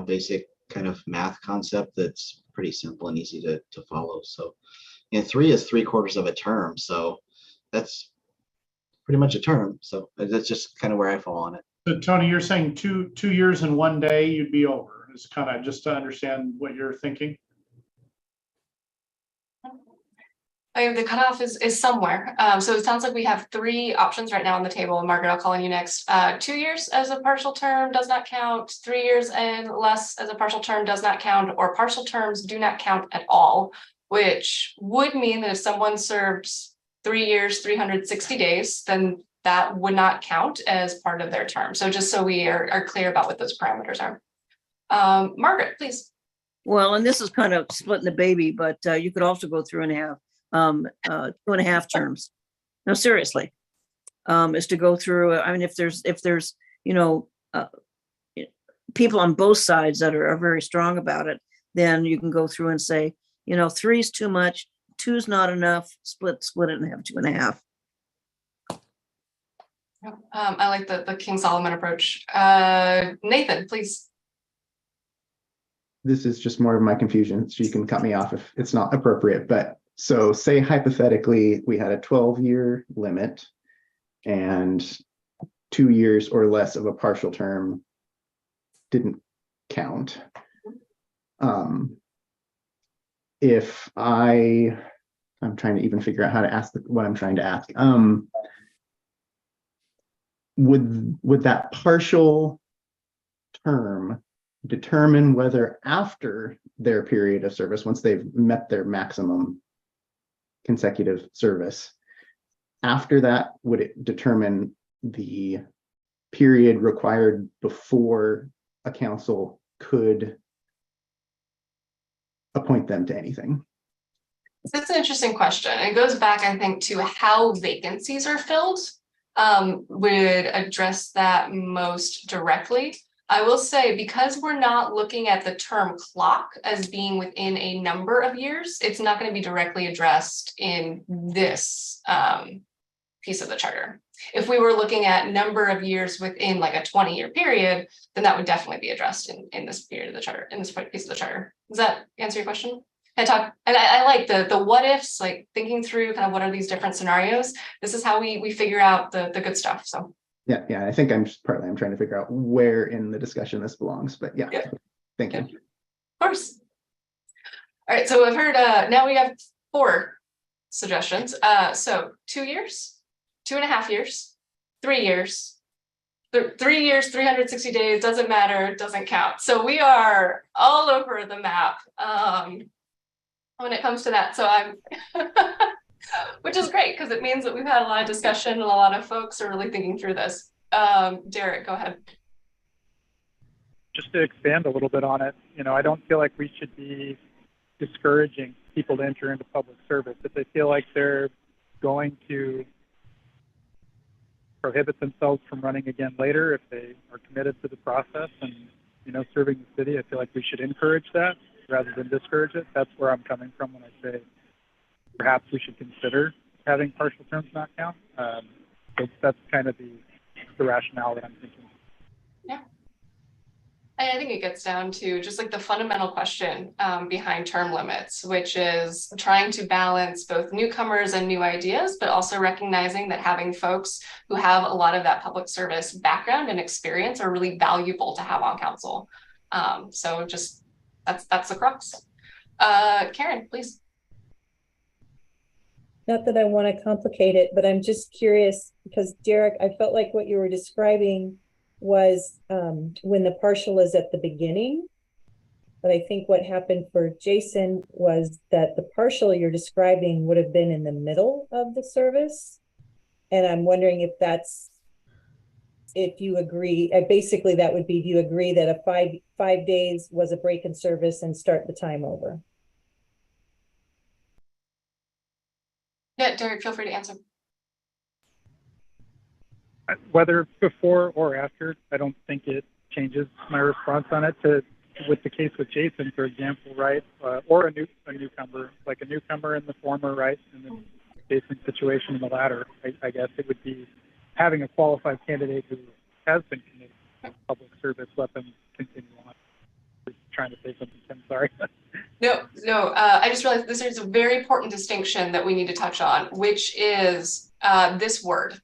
S6: basic kind of math concept that's pretty simple and easy to follow. So, and 3 is 3/4 of a term. So that's pretty much a term. So that's just kind of where I fall on it.
S5: So Tony, you're saying 2 years and 1 day you'd be over. It's kind of just to understand what you're thinking.
S1: The cutoff is somewhere. So it sounds like we have 3 options right now on the table. And Margaret, I'll call on you next. 2 years as a partial term does not count. 3 years and less as a partial term does not count, or partial terms do not count at all, which would mean that if someone served 3 years, 360 days, then that would not count as part of their term. So just so we are clear about what those parameters are. Margaret, please.
S3: Well, and this is kind of splitting the baby, but you could also go through and have 2.5 terms. No, seriously, is to go through. I mean, if there's people on both sides that are very strong about it, then you can go through and say, 3 is too much, 2 is not enough. Split it and have 2.5.
S1: I like the King Solomon approach. Nathan, please.
S10: This is just more of my confusion, so you can cut me off if it's not appropriate. But so say hypothetically we had a 12-year limit and 2 years or less of a partial term didn't count. If I'm trying to even figure out how to ask what I'm trying to ask. Would that partial term determine whether after their period of service, once they've met their maximum consecutive service, after that, would it determine the period required before a council could appoint them to anything?
S1: That's an interesting question. It goes back, I think, to how vacancies are filled. Would address that most directly. I will say, because we're not looking at the term clock as being within a number of years, it's not going to be directly addressed in this piece of the charter. If we were looking at number of years within like a 20-year period, then that would definitely be addressed in this period of the charter, in this piece of the charter. Does that answer your question? And I like the what ifs, like thinking through kind of what are these different scenarios. This is how we figure out the good stuff. So
S10: yeah, I think I'm trying to figure out where in the discussion this belongs, but yeah. Thank you.
S1: Of course. All right, so I've heard, now we have 4 suggestions. So 2 years, 2.5 years, 3 years, 3 years, 360 days, doesn't matter, doesn't count. So we are all over the map when it comes to that. So I'm, which is great because it means that we've had a lot of discussion and a lot of folks are really thinking through this. Derek, go ahead.
S11: Just to expand a little bit on it, I don't feel like we should be discouraging people to enter into public service. If they feel like they're going to prohibit themselves from running again later, if they are committed to the process and, serving the city, I feel like we should encourage that rather than discourage it. That's where I'm coming from when I say perhaps we should consider having partial terms not count. So that's kind of the rationale that I'm thinking.
S1: Yeah. And I think it gets down to just like the fundamental question behind term limits, which is trying to balance both newcomers and new ideas, but also recognizing that having folks who have a lot of that public service background and experience are really valuable to have on council. So just that's the crux. Karen, please.
S4: Not that I want to complicate it, but I'm just curious because Derek, I felt like what you were describing was when the partial is at the beginning. But I think what happened for Jason was that the partial you're describing would have been in the middle of the service. And I'm wondering if you agree, basically that would be, do you agree that a five days was a break in service and start the time over?
S1: Yeah, Derek, feel free to answer.
S11: Whether before or after, I don't think it changes my response on it. With the case with Jason, for example, right, or a newcomer, like a newcomer in the former, right, and then Jason's situation in the latter. I guess it would be having a qualified candidate who has been committed to public service. Let them continue on. Just trying to say something, Tim. Sorry.
S1: No. I just realized this is a very important distinction that we need to touch on, which is this word.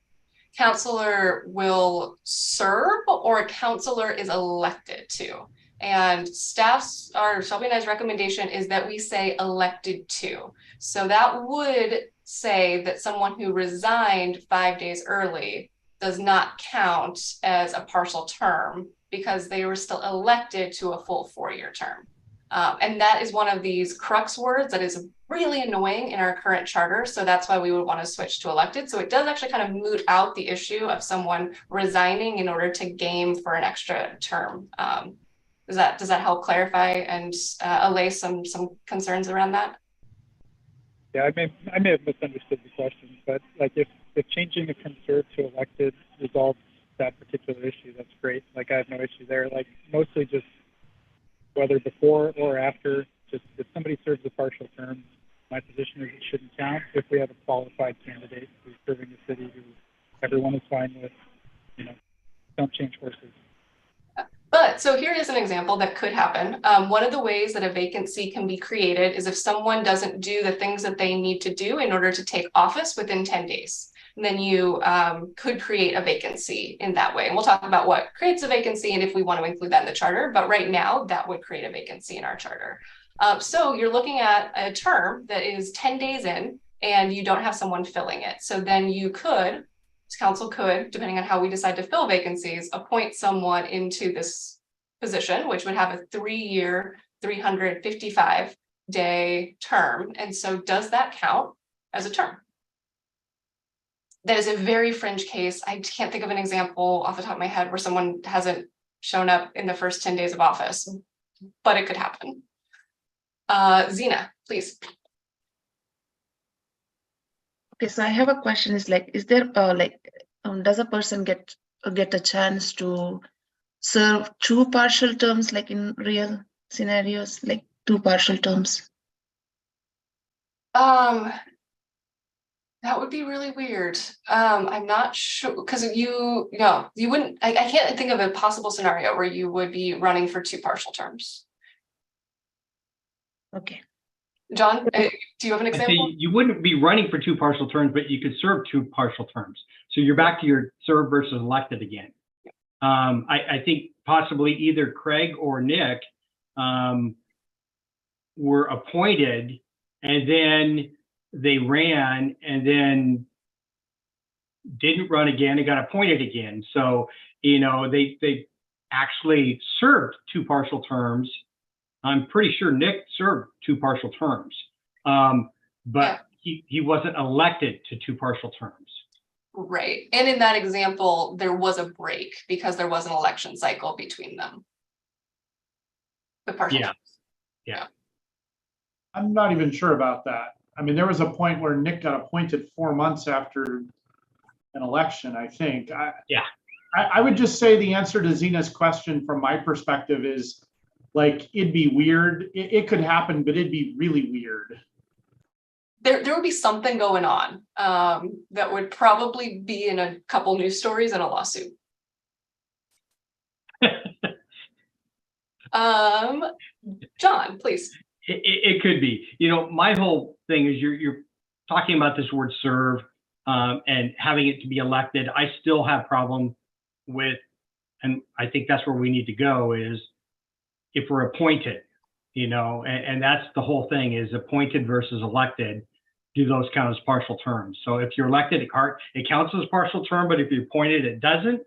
S1: Counselor will serve or a counselor is elected to. And Shelby and I's recommendation is that we say elected to. So that would say that someone who resigned 5 days early does not count as a partial term because they were still elected to a full 4-year term. And that is one of these crux words that is really annoying in our current charter. So that's why we would want to switch to elected. So it does actually kind of moot out the issue of someone resigning in order to game for an extra term. Does that help clarify and allay some concerns around that?
S11: Yeah, I may have misunderstood the question, but like if changing it from served to elected resolves that particular issue, that's great. Like I have no issue there. Like mostly just whether before or after, just if somebody serves a partial term, my position is it shouldn't count if we have a qualified candidate who's serving the city who everyone is fine with, don't change horses.
S1: But so here is an example that could happen. One of the ways that a vacancy can be created is if someone doesn't do the things that they need to do in order to take office within 10 days. And then you could create a vacancy in that way. And we'll talk about what creates a vacancy and if we want to include that in the charter. But right now, that would create a vacancy in our charter. So you're looking at a term that is 10 days in and you don't have someone filling it. So then you could, council could, depending on how we decide to fill vacancies, appoint someone into this position, which would have a 3-year, 355-day term. And so does that count as a term? That is a very fringe case. I can't think of an example off the top of my head where someone hasn't shown up in the first 10 days of office, but it could happen. Zena, please.
S13: Okay, so I have a question. Is there does a person get a chance to serve 2 partial terms, like in real scenarios, like 2 partial terms?
S1: That would be really weird. I'm not sure because you wouldn't. I can't think of a possible scenario where you would be running for 2 partial terms.
S13: Okay.
S1: John, do you have an example?
S8: You wouldn't be running for 2 partial terms, but you could serve 2 partial terms. So you're back to your serve versus elected again. I think possibly either Craig or Nick were appointed and then they ran and then didn't run again and got appointed again. So, you know, they actually served 2 partial terms. I'm pretty sure Nick served 2 partial terms, but he wasn't elected to 2 partial terms.
S1: Right. And in that example, there was a break because there was an election cycle between them. The partial.
S8: Yeah. Yeah.
S5: I'm not even sure about that. I mean, there was a point where Nick got appointed 4 months after an election, I think. I would just say the answer to Zena's question from my perspective is, like, it'd be weird. It could happen, but it'd be really weird.
S1: There would be something going on that would probably be in a couple news stories and a lawsuit. John, please.
S8: It could be. You know, my whole thing is you're talking about this word serve and having it to be elected. I still have problem with, and I think that's where we need to go, is if we're appointed, you know, and that's the whole thing, is appointed versus elected. Do those count as partial terms? So if you're elected, it counts as a partial term, but if you're appointed, it doesn't.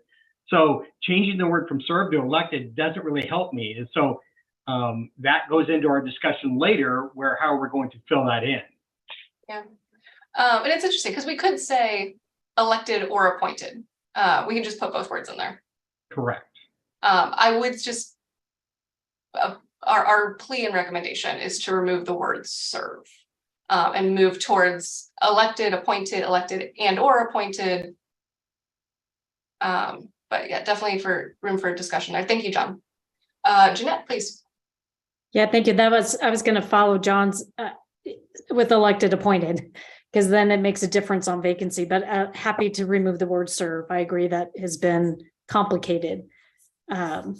S8: So changing the word from serve to elected doesn't really help me. And so that goes into our discussion later, where how we're going to fill that in.
S1: Yeah. And it's interesting because we could say elected or appointed. We can just put both words in there.
S8: Correct.
S1: I would just, our plea and recommendation is to remove the word serve and move towards elected, appointed, elected, and or appointed. But yeah, definitely for room for discussion there. Thank you, John. Jeanette, please.
S7: Yeah, thank you. I was going to follow John's with elected appointed, because then it makes a difference on vacancy, but happy to remove the word serve. I agree that has been complicated.
S1: Because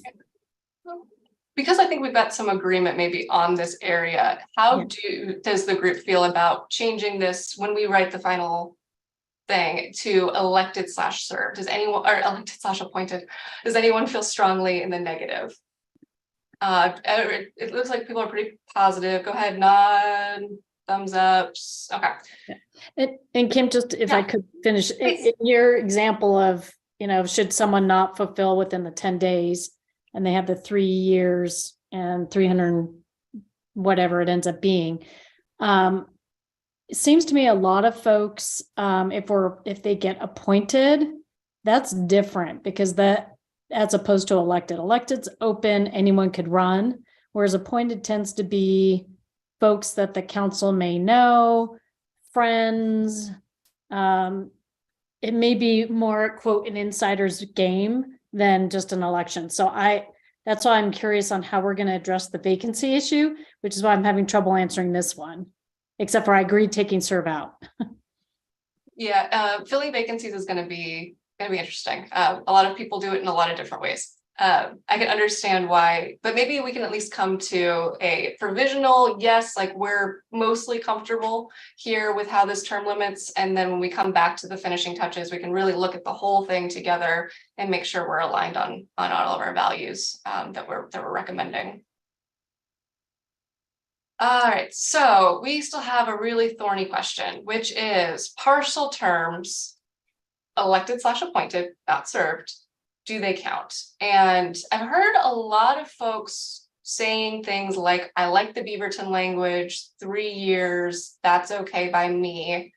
S1: I think we've got some agreement maybe on this area, how does the group feel about changing this when we write the final thing to elected / served? Does anyone, or elected / appointed, does anyone feel strongly in the negative? It looks like people are pretty positive. Go ahead, nod, thumbs up. Okay.
S7: And Kim, just if I could finish your example of, you know, should someone not fulfill within the 10 days and they have the 3 years and 300, whatever it ends up being. It seems to me a lot of folks, if they get appointed, that's different, because that, as opposed to elected's open, anyone could run, whereas appointed tends to be folks that the council may know, friends. It may be more, quote, an insider's game than just an election. So that's why I'm curious on how we're going to address the vacancy issue, which is why I'm having trouble answering this one, except for I agreed taking serve out.
S1: Yeah, filling vacancies is going to be interesting. A lot of people do it in a lot of different ways. I can understand why, but maybe we can at least come to a provisional yes, like we're mostly comfortable here with how this term limits, and then when we come back to the finishing touches, we can really look at the whole thing together and make sure we're aligned on all of our values that we're recommending. All right, so we still have a really thorny question, which is partial terms, elected / appointed, not served. Do they count? And I've heard a lot of folks saying things like, I like the Beaverton language, 3 years, that's okay by me.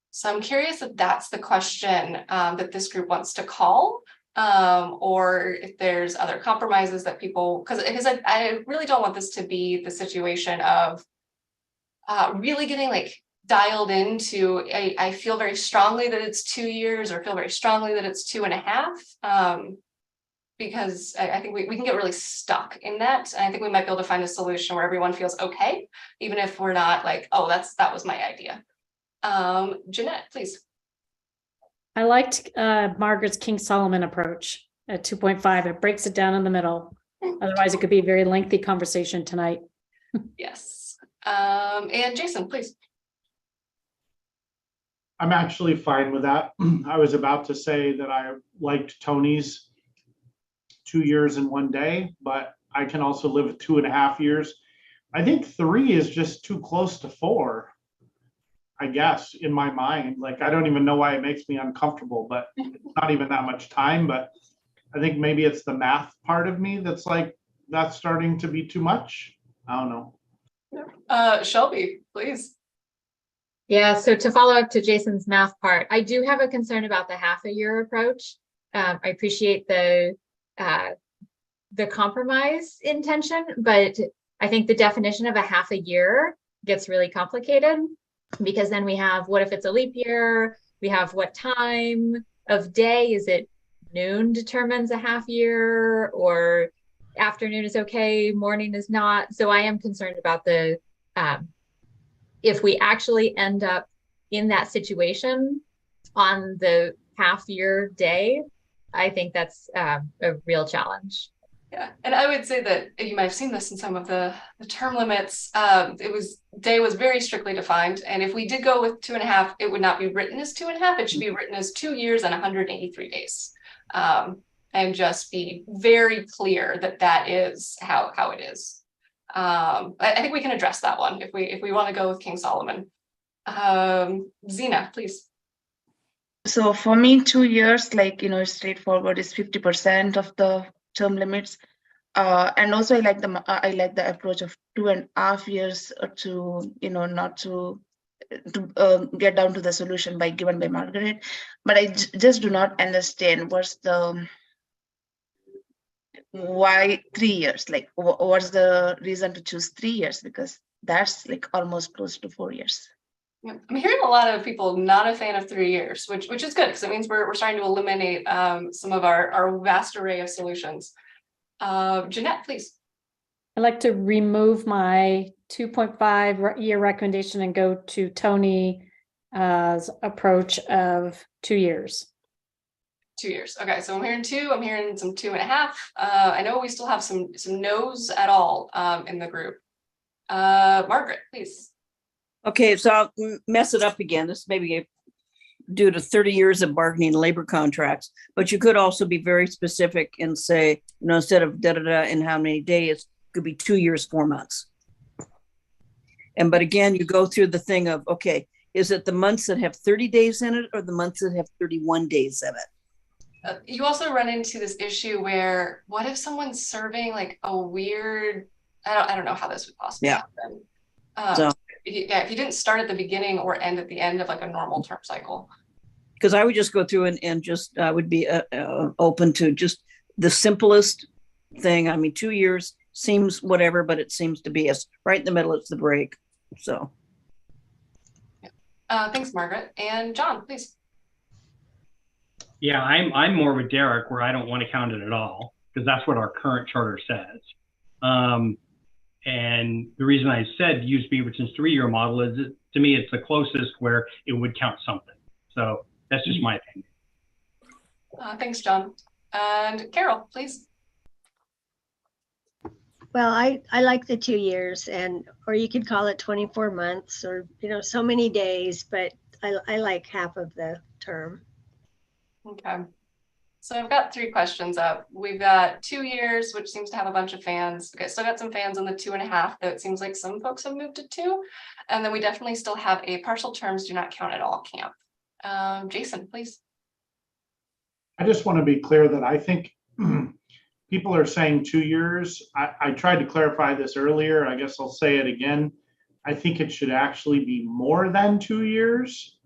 S1: So I'm curious if that's the question that this group wants to call, or if there's other compromises that people, because I really don't want this to be the situation of really getting like dialed into I feel very strongly that it's 2 years, or feel very strongly that it's 2.5, because I think we can get really stuck in that. And I think we might be able to find a solution where everyone feels okay, even if we're not like, oh, that was my idea. Jeanette, please.
S7: I liked Margaret's King Solomon approach at 2.5. It breaks it down in the middle. Otherwise, it could be a very lengthy conversation tonight.
S1: Yes. And Jason, please.
S5: I'm actually fine with that. I was about to say that I liked Tony's 2 years and 1 day, but I can also live with 2.5 years. I think 3 is just too close to 4. I guess in my mind, like, I don't even know why it makes me uncomfortable, but it's not even that much time. But I think maybe it's the math part of me that's like, that's starting to be too much. I don't know.
S1: Shelby, please.
S14: Yeah, so to follow up to Jason's math part, I do have a concern about the half a year approach. I appreciate the compromise intention, but I think the definition of a half a year gets really complicated, because then we have, what if it's a leap year? We have what time of day? Is it noon determines a half year, or afternoon is okay, morning is not? So I am concerned about the if we actually end up in that situation on the half year day, I think that's a real challenge.
S1: Yeah, and I would say that you might have seen this in some of the term limits. Day was very strictly defined, and if we did go with 2.5, it would not be written as 2.5. It should be written as 2 years and 183 days, and just be very clear that that is how it is. I think we can address that one if we want to go with King Solomon. Zena, please.
S13: So for me, 2 years, like, straightforward, is 50% of the term limits. And also I like the approach of 2.5 years to, not to get down to the solution given by Margaret. But I just do not understand why 3 years, like what's the reason to choose 3 years, because that's like almost close to 4 years.
S1: Yeah, I'm hearing a lot of people not a fan of 3 years, which is good, because it means we're starting to eliminate some of our vast array of solutions. Jeanette, please.
S7: I'd like to remove my 2.5 year recommendation and go to Tony's approach of 2 years.
S1: 2 years. Okay, so I'm hearing 2. I'm hearing some 2.5. I know we still have some no's at all in the group. Margaret, please.
S3: Okay, so I'll mess it up again. This may be due to 30 years of bargaining labor contracts, but you could also be very specific and say, instead of da-da-da in how many days, it could be 2 years, 4 months. But again, you go through the thing of, okay, is it the months that have 30 days in it or the months that have 31 days in it?
S1: You also run into this issue where, what if someone's serving like a weird, I don't know how this would possibly happen. If you didn't start at the beginning or end at the end of like a normal term cycle.
S3: Because I would just go through and just would be open to just the simplest thing. I mean, 2 years seems whatever, but it seems to be right in the middle. It's the break. So.
S1: Thanks, Margaret. And John, please.
S8: Yeah, I'm more with Derek, where I don't want to count it at all, because that's what our current charter says. And the reason I said use Beaverton's 3-year model is, to me, it's the closest where it would count something. So that's just my opinion.
S1: Thanks, John. And Carol, please.
S2: Well, I like the 2 years, or you could call it 24 months, or, so many days, but I like half of the term.
S1: Okay. So I've got 3 questions up. We've got 2 years, which seems to have a bunch of fans. Okay, still got some fans on the 2.5, though it seems like some folks have moved to 2. And then we definitely still have a partial terms do not count at all camp. Jason, please.
S5: I just want to be clear that I think people are saying 2 years. I tried to clarify this earlier. I guess I'll say it again. I think it should actually be more than 2 years.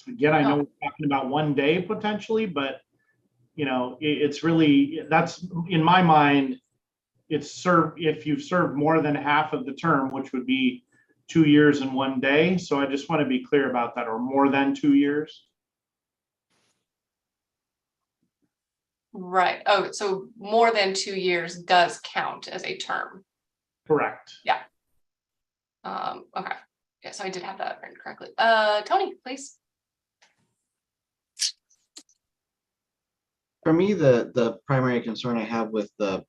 S5: Again, I know we're talking about 1 day potentially, but it's really, that's in my mind, it's served if you've served more than half of the term, which would be 2 years and 1 day. So I just want to be clear about that, or more than 2 years.
S1: Right. Oh, so more than 2 years does count as a term.
S5: Correct.
S1: Yeah. Okay. Yeah, so I did have that written correctly. Tony, please.
S6: For me, the primary concern I have with the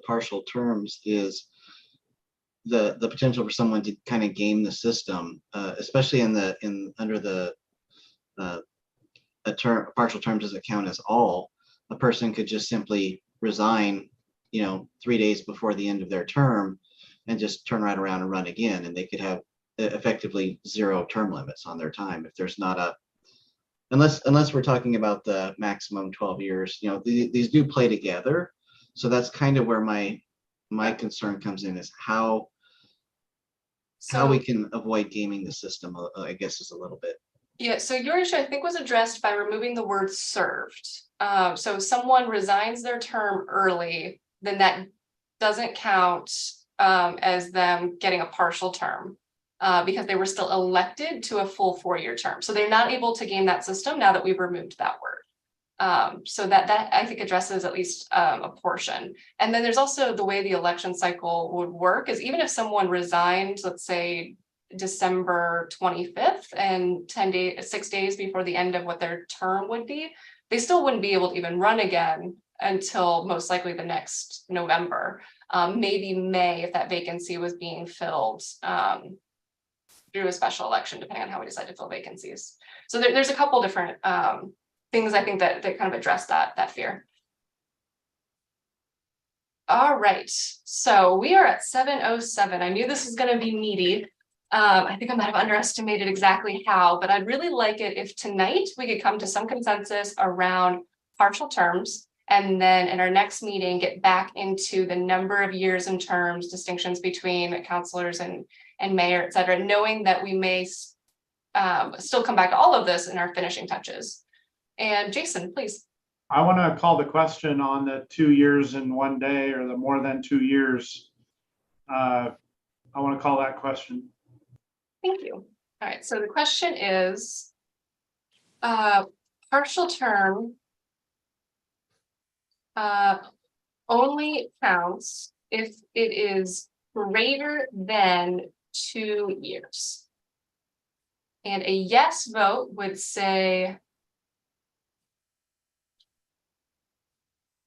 S6: partial terms is the potential for someone to kind of game the system, especially under the partial terms doesn't count as all. A person could just simply resign 3 days before the end of their term and just turn right around and run again. And they could have effectively 0 term limits on their time if there's not unless we're talking about the maximum 12 years. These do play together. So that's kind of where my concern comes in, is how we can avoid gaming the system, I guess, is a little bit.
S1: Yeah, so your issue, I think, was addressed by removing the word served. So if someone resigns their term early, then that doesn't count as them getting a partial term because they were still elected to a full 4-year term. So they're not able to game that system now that we've removed that word. So that I think addresses at least a portion. And then there's also the way the election cycle would work is even if someone resigned, let's say December 25th and 6 days before the end of what their term would be, they still wouldn't be able to even run again until most likely the next November, maybe May if that vacancy was being filled through a special election, depending on how we decide to fill vacancies. So there's a couple different things I think that kind of address that fear. All right, so we are at 7:07. I knew this was going to be meaty. I think I might have underestimated exactly how, but I'd really like it if tonight we could come to some consensus around partial terms, and then in our next meeting get back into the number of years and terms, distinctions between councilors and mayor, et cetera, knowing that we may still come back to all of this in our finishing touches. And Jason, please.
S5: I want to call the question on the 2 years in 1 day or the more than 2 years. I want to call that question.
S1: Thank you. All right, so the question is, partial term only counts if it is greater than 2 years. And a yes vote would say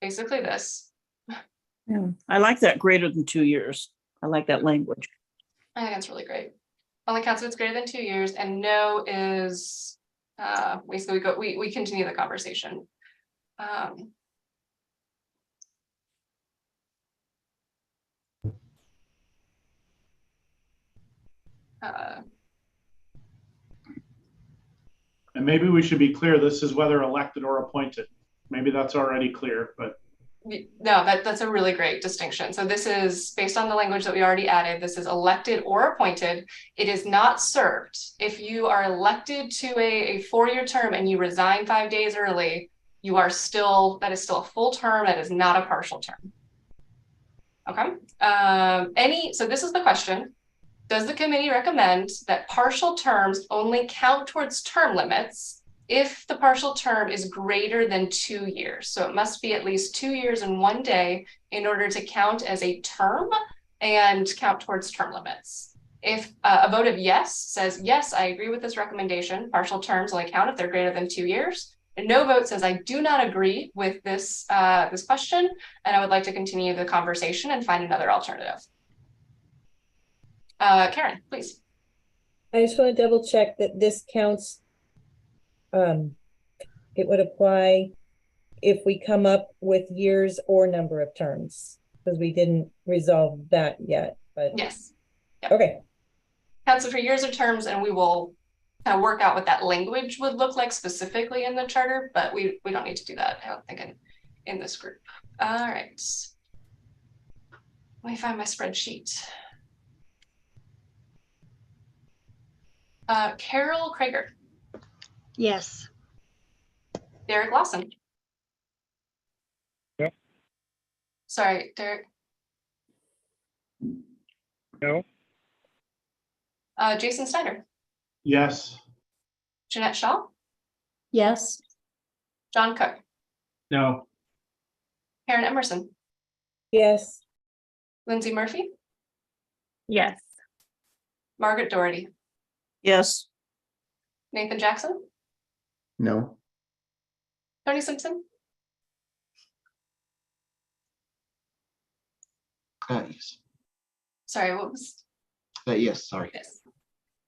S1: basically this.
S3: Yeah, I like that greater than 2 years. I like that language.
S1: I think that's really great. Only counts if it's greater than 2 years, and no is we continue the conversation.
S5: And maybe we should be clear, this is whether elected or appointed. Maybe that's already clear, but.
S1: No, that's a really great distinction. So this is based on the language that we already added. This is elected or appointed. It is not served. If you are elected to a 4-year term and you resign 5 days early, that is still a full term. That is not a partial term. Okay. So this is the question. Does the committee recommend that partial terms only count towards term limits if the partial term is greater than 2 years? So it must be at least 2 years and 1 day in order to count as a term and count towards term limits. If a vote of yes says, yes, I agree with this recommendation, partial terms only count if they're greater than 2 years. And no vote says, I do not agree with this, this question, and I would like to continue the conversation and find another alternative. Karen, please.
S4: I just want to double check that this counts. It would apply if we come up with years or number of terms, because we didn't resolve that yet, but.
S1: Yes.
S4: Yep. Okay.
S1: Counts for years or terms, and we will kind of work out what that language would look like specifically in the charter, but we don't need to do that, I don't think, in this group. All right. Let me find my spreadsheet. Carol Krager.
S2: Yes.
S1: Derek Lawson.
S11: Yeah.
S1: Sorry, Derek.
S11: No.
S1: Jason Steiner.
S5: Yes.
S1: Jeanette Shaw.
S7: Yes.
S1: John Cook.
S8: No.
S1: Karen Emerson.
S4: Yes.
S1: Lindsay Murphy.
S14: Yes.
S1: Margaret Doherty.
S3: Yes.
S1: Nathan Jackson.
S10: No.
S1: Tony Simpson.
S6: Yes.
S1: Sorry, what was?
S6: Yes, sorry.
S1: Yes.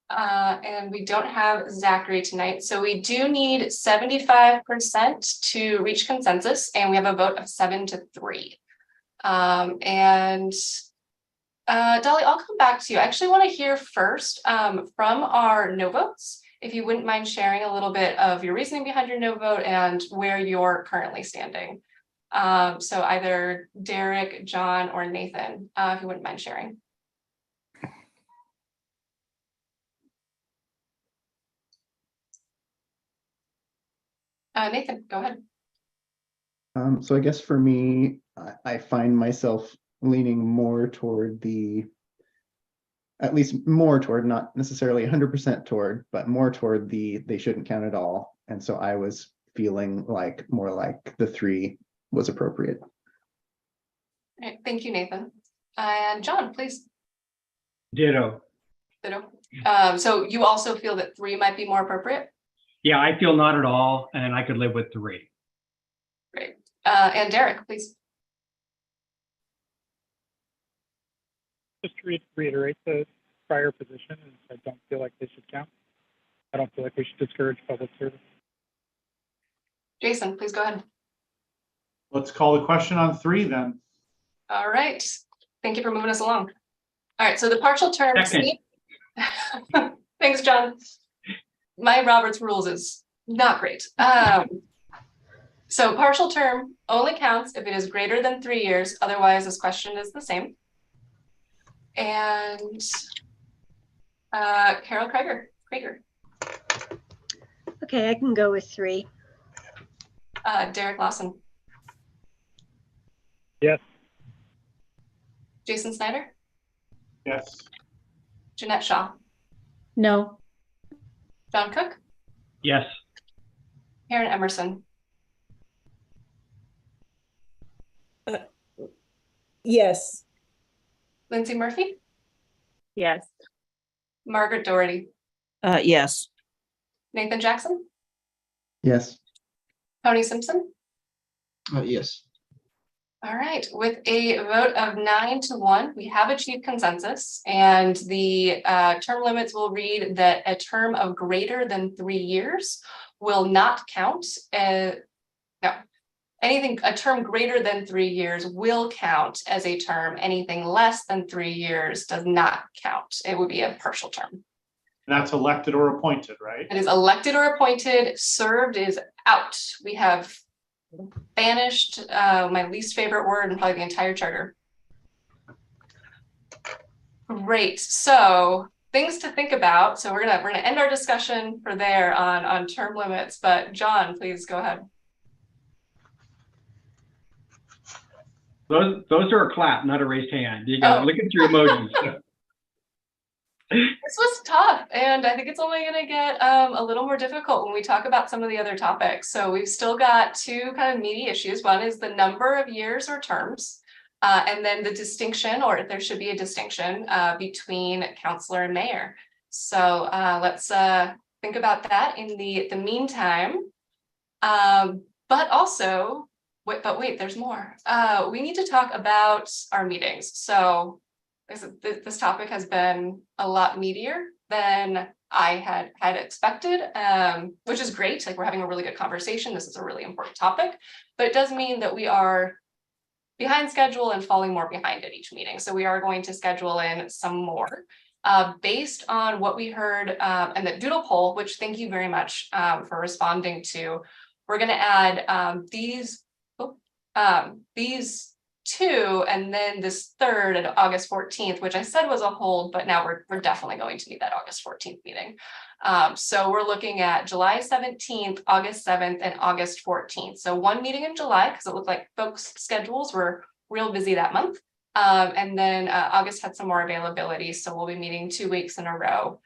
S1: And we don't have Zachary tonight, so we do need 75% to reach consensus, and we have a vote of 7-3. And Dolly, I'll come back to you. I actually want to hear first from our no votes. If you wouldn't mind sharing a little bit of your reasoning behind your no vote and where you're currently standing. So either Derek, John, or Nathan, if you wouldn't mind sharing. Nathan, go ahead.
S10: So I guess for me, I find myself leaning more toward at least more toward, not necessarily 100% toward, but more toward they shouldn't count at all. And so I was feeling like more like the 3 was appropriate.
S1: All right, thank you, Nathan. And John, please.
S8: Ditto.
S1: Ditto. So you also feel that 3 might be more appropriate?
S8: Yeah, I feel not at all, and I could live with 3.
S1: Great. And Derek, please.
S11: Just to reiterate the prior position, is I don't feel like they should count. I don't feel like we should discourage public service.
S1: Jason, please go ahead.
S5: Let's call the question on 3 then.
S1: All right. Thank you for moving us along. All right, so the partial term. Thanks, John. My Robert's rules is not great. So partial term only counts if it is greater than 3 years. Otherwise, this question is the same. And Carol Krieger.
S2: Okay, I can go with 3.
S1: Derek Lawson.
S11: Yes.
S1: Jason Snyder.
S5: Yes.
S1: Jeanette Shaw.
S7: No.
S1: John Cook.
S8: Yes.
S1: Karen Emerson.
S4: Yes.
S1: Lindsay Murphy.
S15: Yes.
S1: Margaret Doherty.
S3: Yes.
S1: Nathan Jackson.
S10: Yes.
S1: Tony Simpson.
S6: Yes.
S1: All right, with a vote of 9-1, we have achieved consensus, and the term limits will read that a term of greater than 3 years will not count. A term greater than 3 years will count as a term. Anything less than 3 years does not count. It would be a partial term.
S5: That's elected or appointed, right?
S1: It is elected or appointed. Served is out. We have banished my least favorite word in probably the entire charter. Great. So things to think about. So we're gonna end our discussion for there on term limits. But John, please go ahead.
S8: Those are a clap, not a raised hand. You got look at your emojis.
S1: This was tough, and I think it's only going to get a little more difficult when we talk about some of the other topics. So we've still got 2 kind of meaty issues. One is the number of years or terms, and then the distinction, or if there should be a distinction, between counselor and mayor. So let's think about that in the meantime. But also, wait, there's more. We need to talk about our meetings. So this topic has been a lot meatier than I had expected, which is great. Like, we're having a really good conversation. This is a really important topic, but it does mean that we are behind schedule and falling more behind at each meeting. So we are going to schedule in some more based on what we heard and the doodle poll, which thank you very much for responding to. We're going to add these 2, and then this 3rd and August 14th, which I said was a hold, but now we're definitely going to need that August 14th meeting. So we're looking at July 17th, August 7th, and August 14th. So 1 meeting in July, because it looked like folks' schedules were real busy that month. And then August had some more availability. So we'll be meeting 2 weeks in a row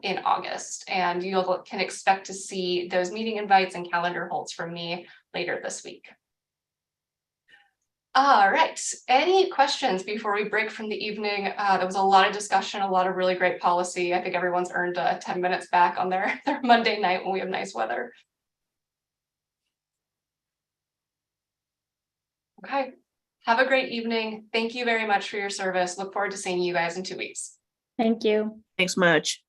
S1: in August. And you can expect to see those meeting invites and calendar holds from me later this week. All right, any questions before we break from the evening? There was a lot of discussion, a lot of really great policy. I think everyone's earned 10 minutes back on their Monday night when we have nice weather. Okay, have a great evening. Thank you very much for your service. Look forward to seeing you guys in 2 weeks.
S7: Thank you.
S3: Thanks much.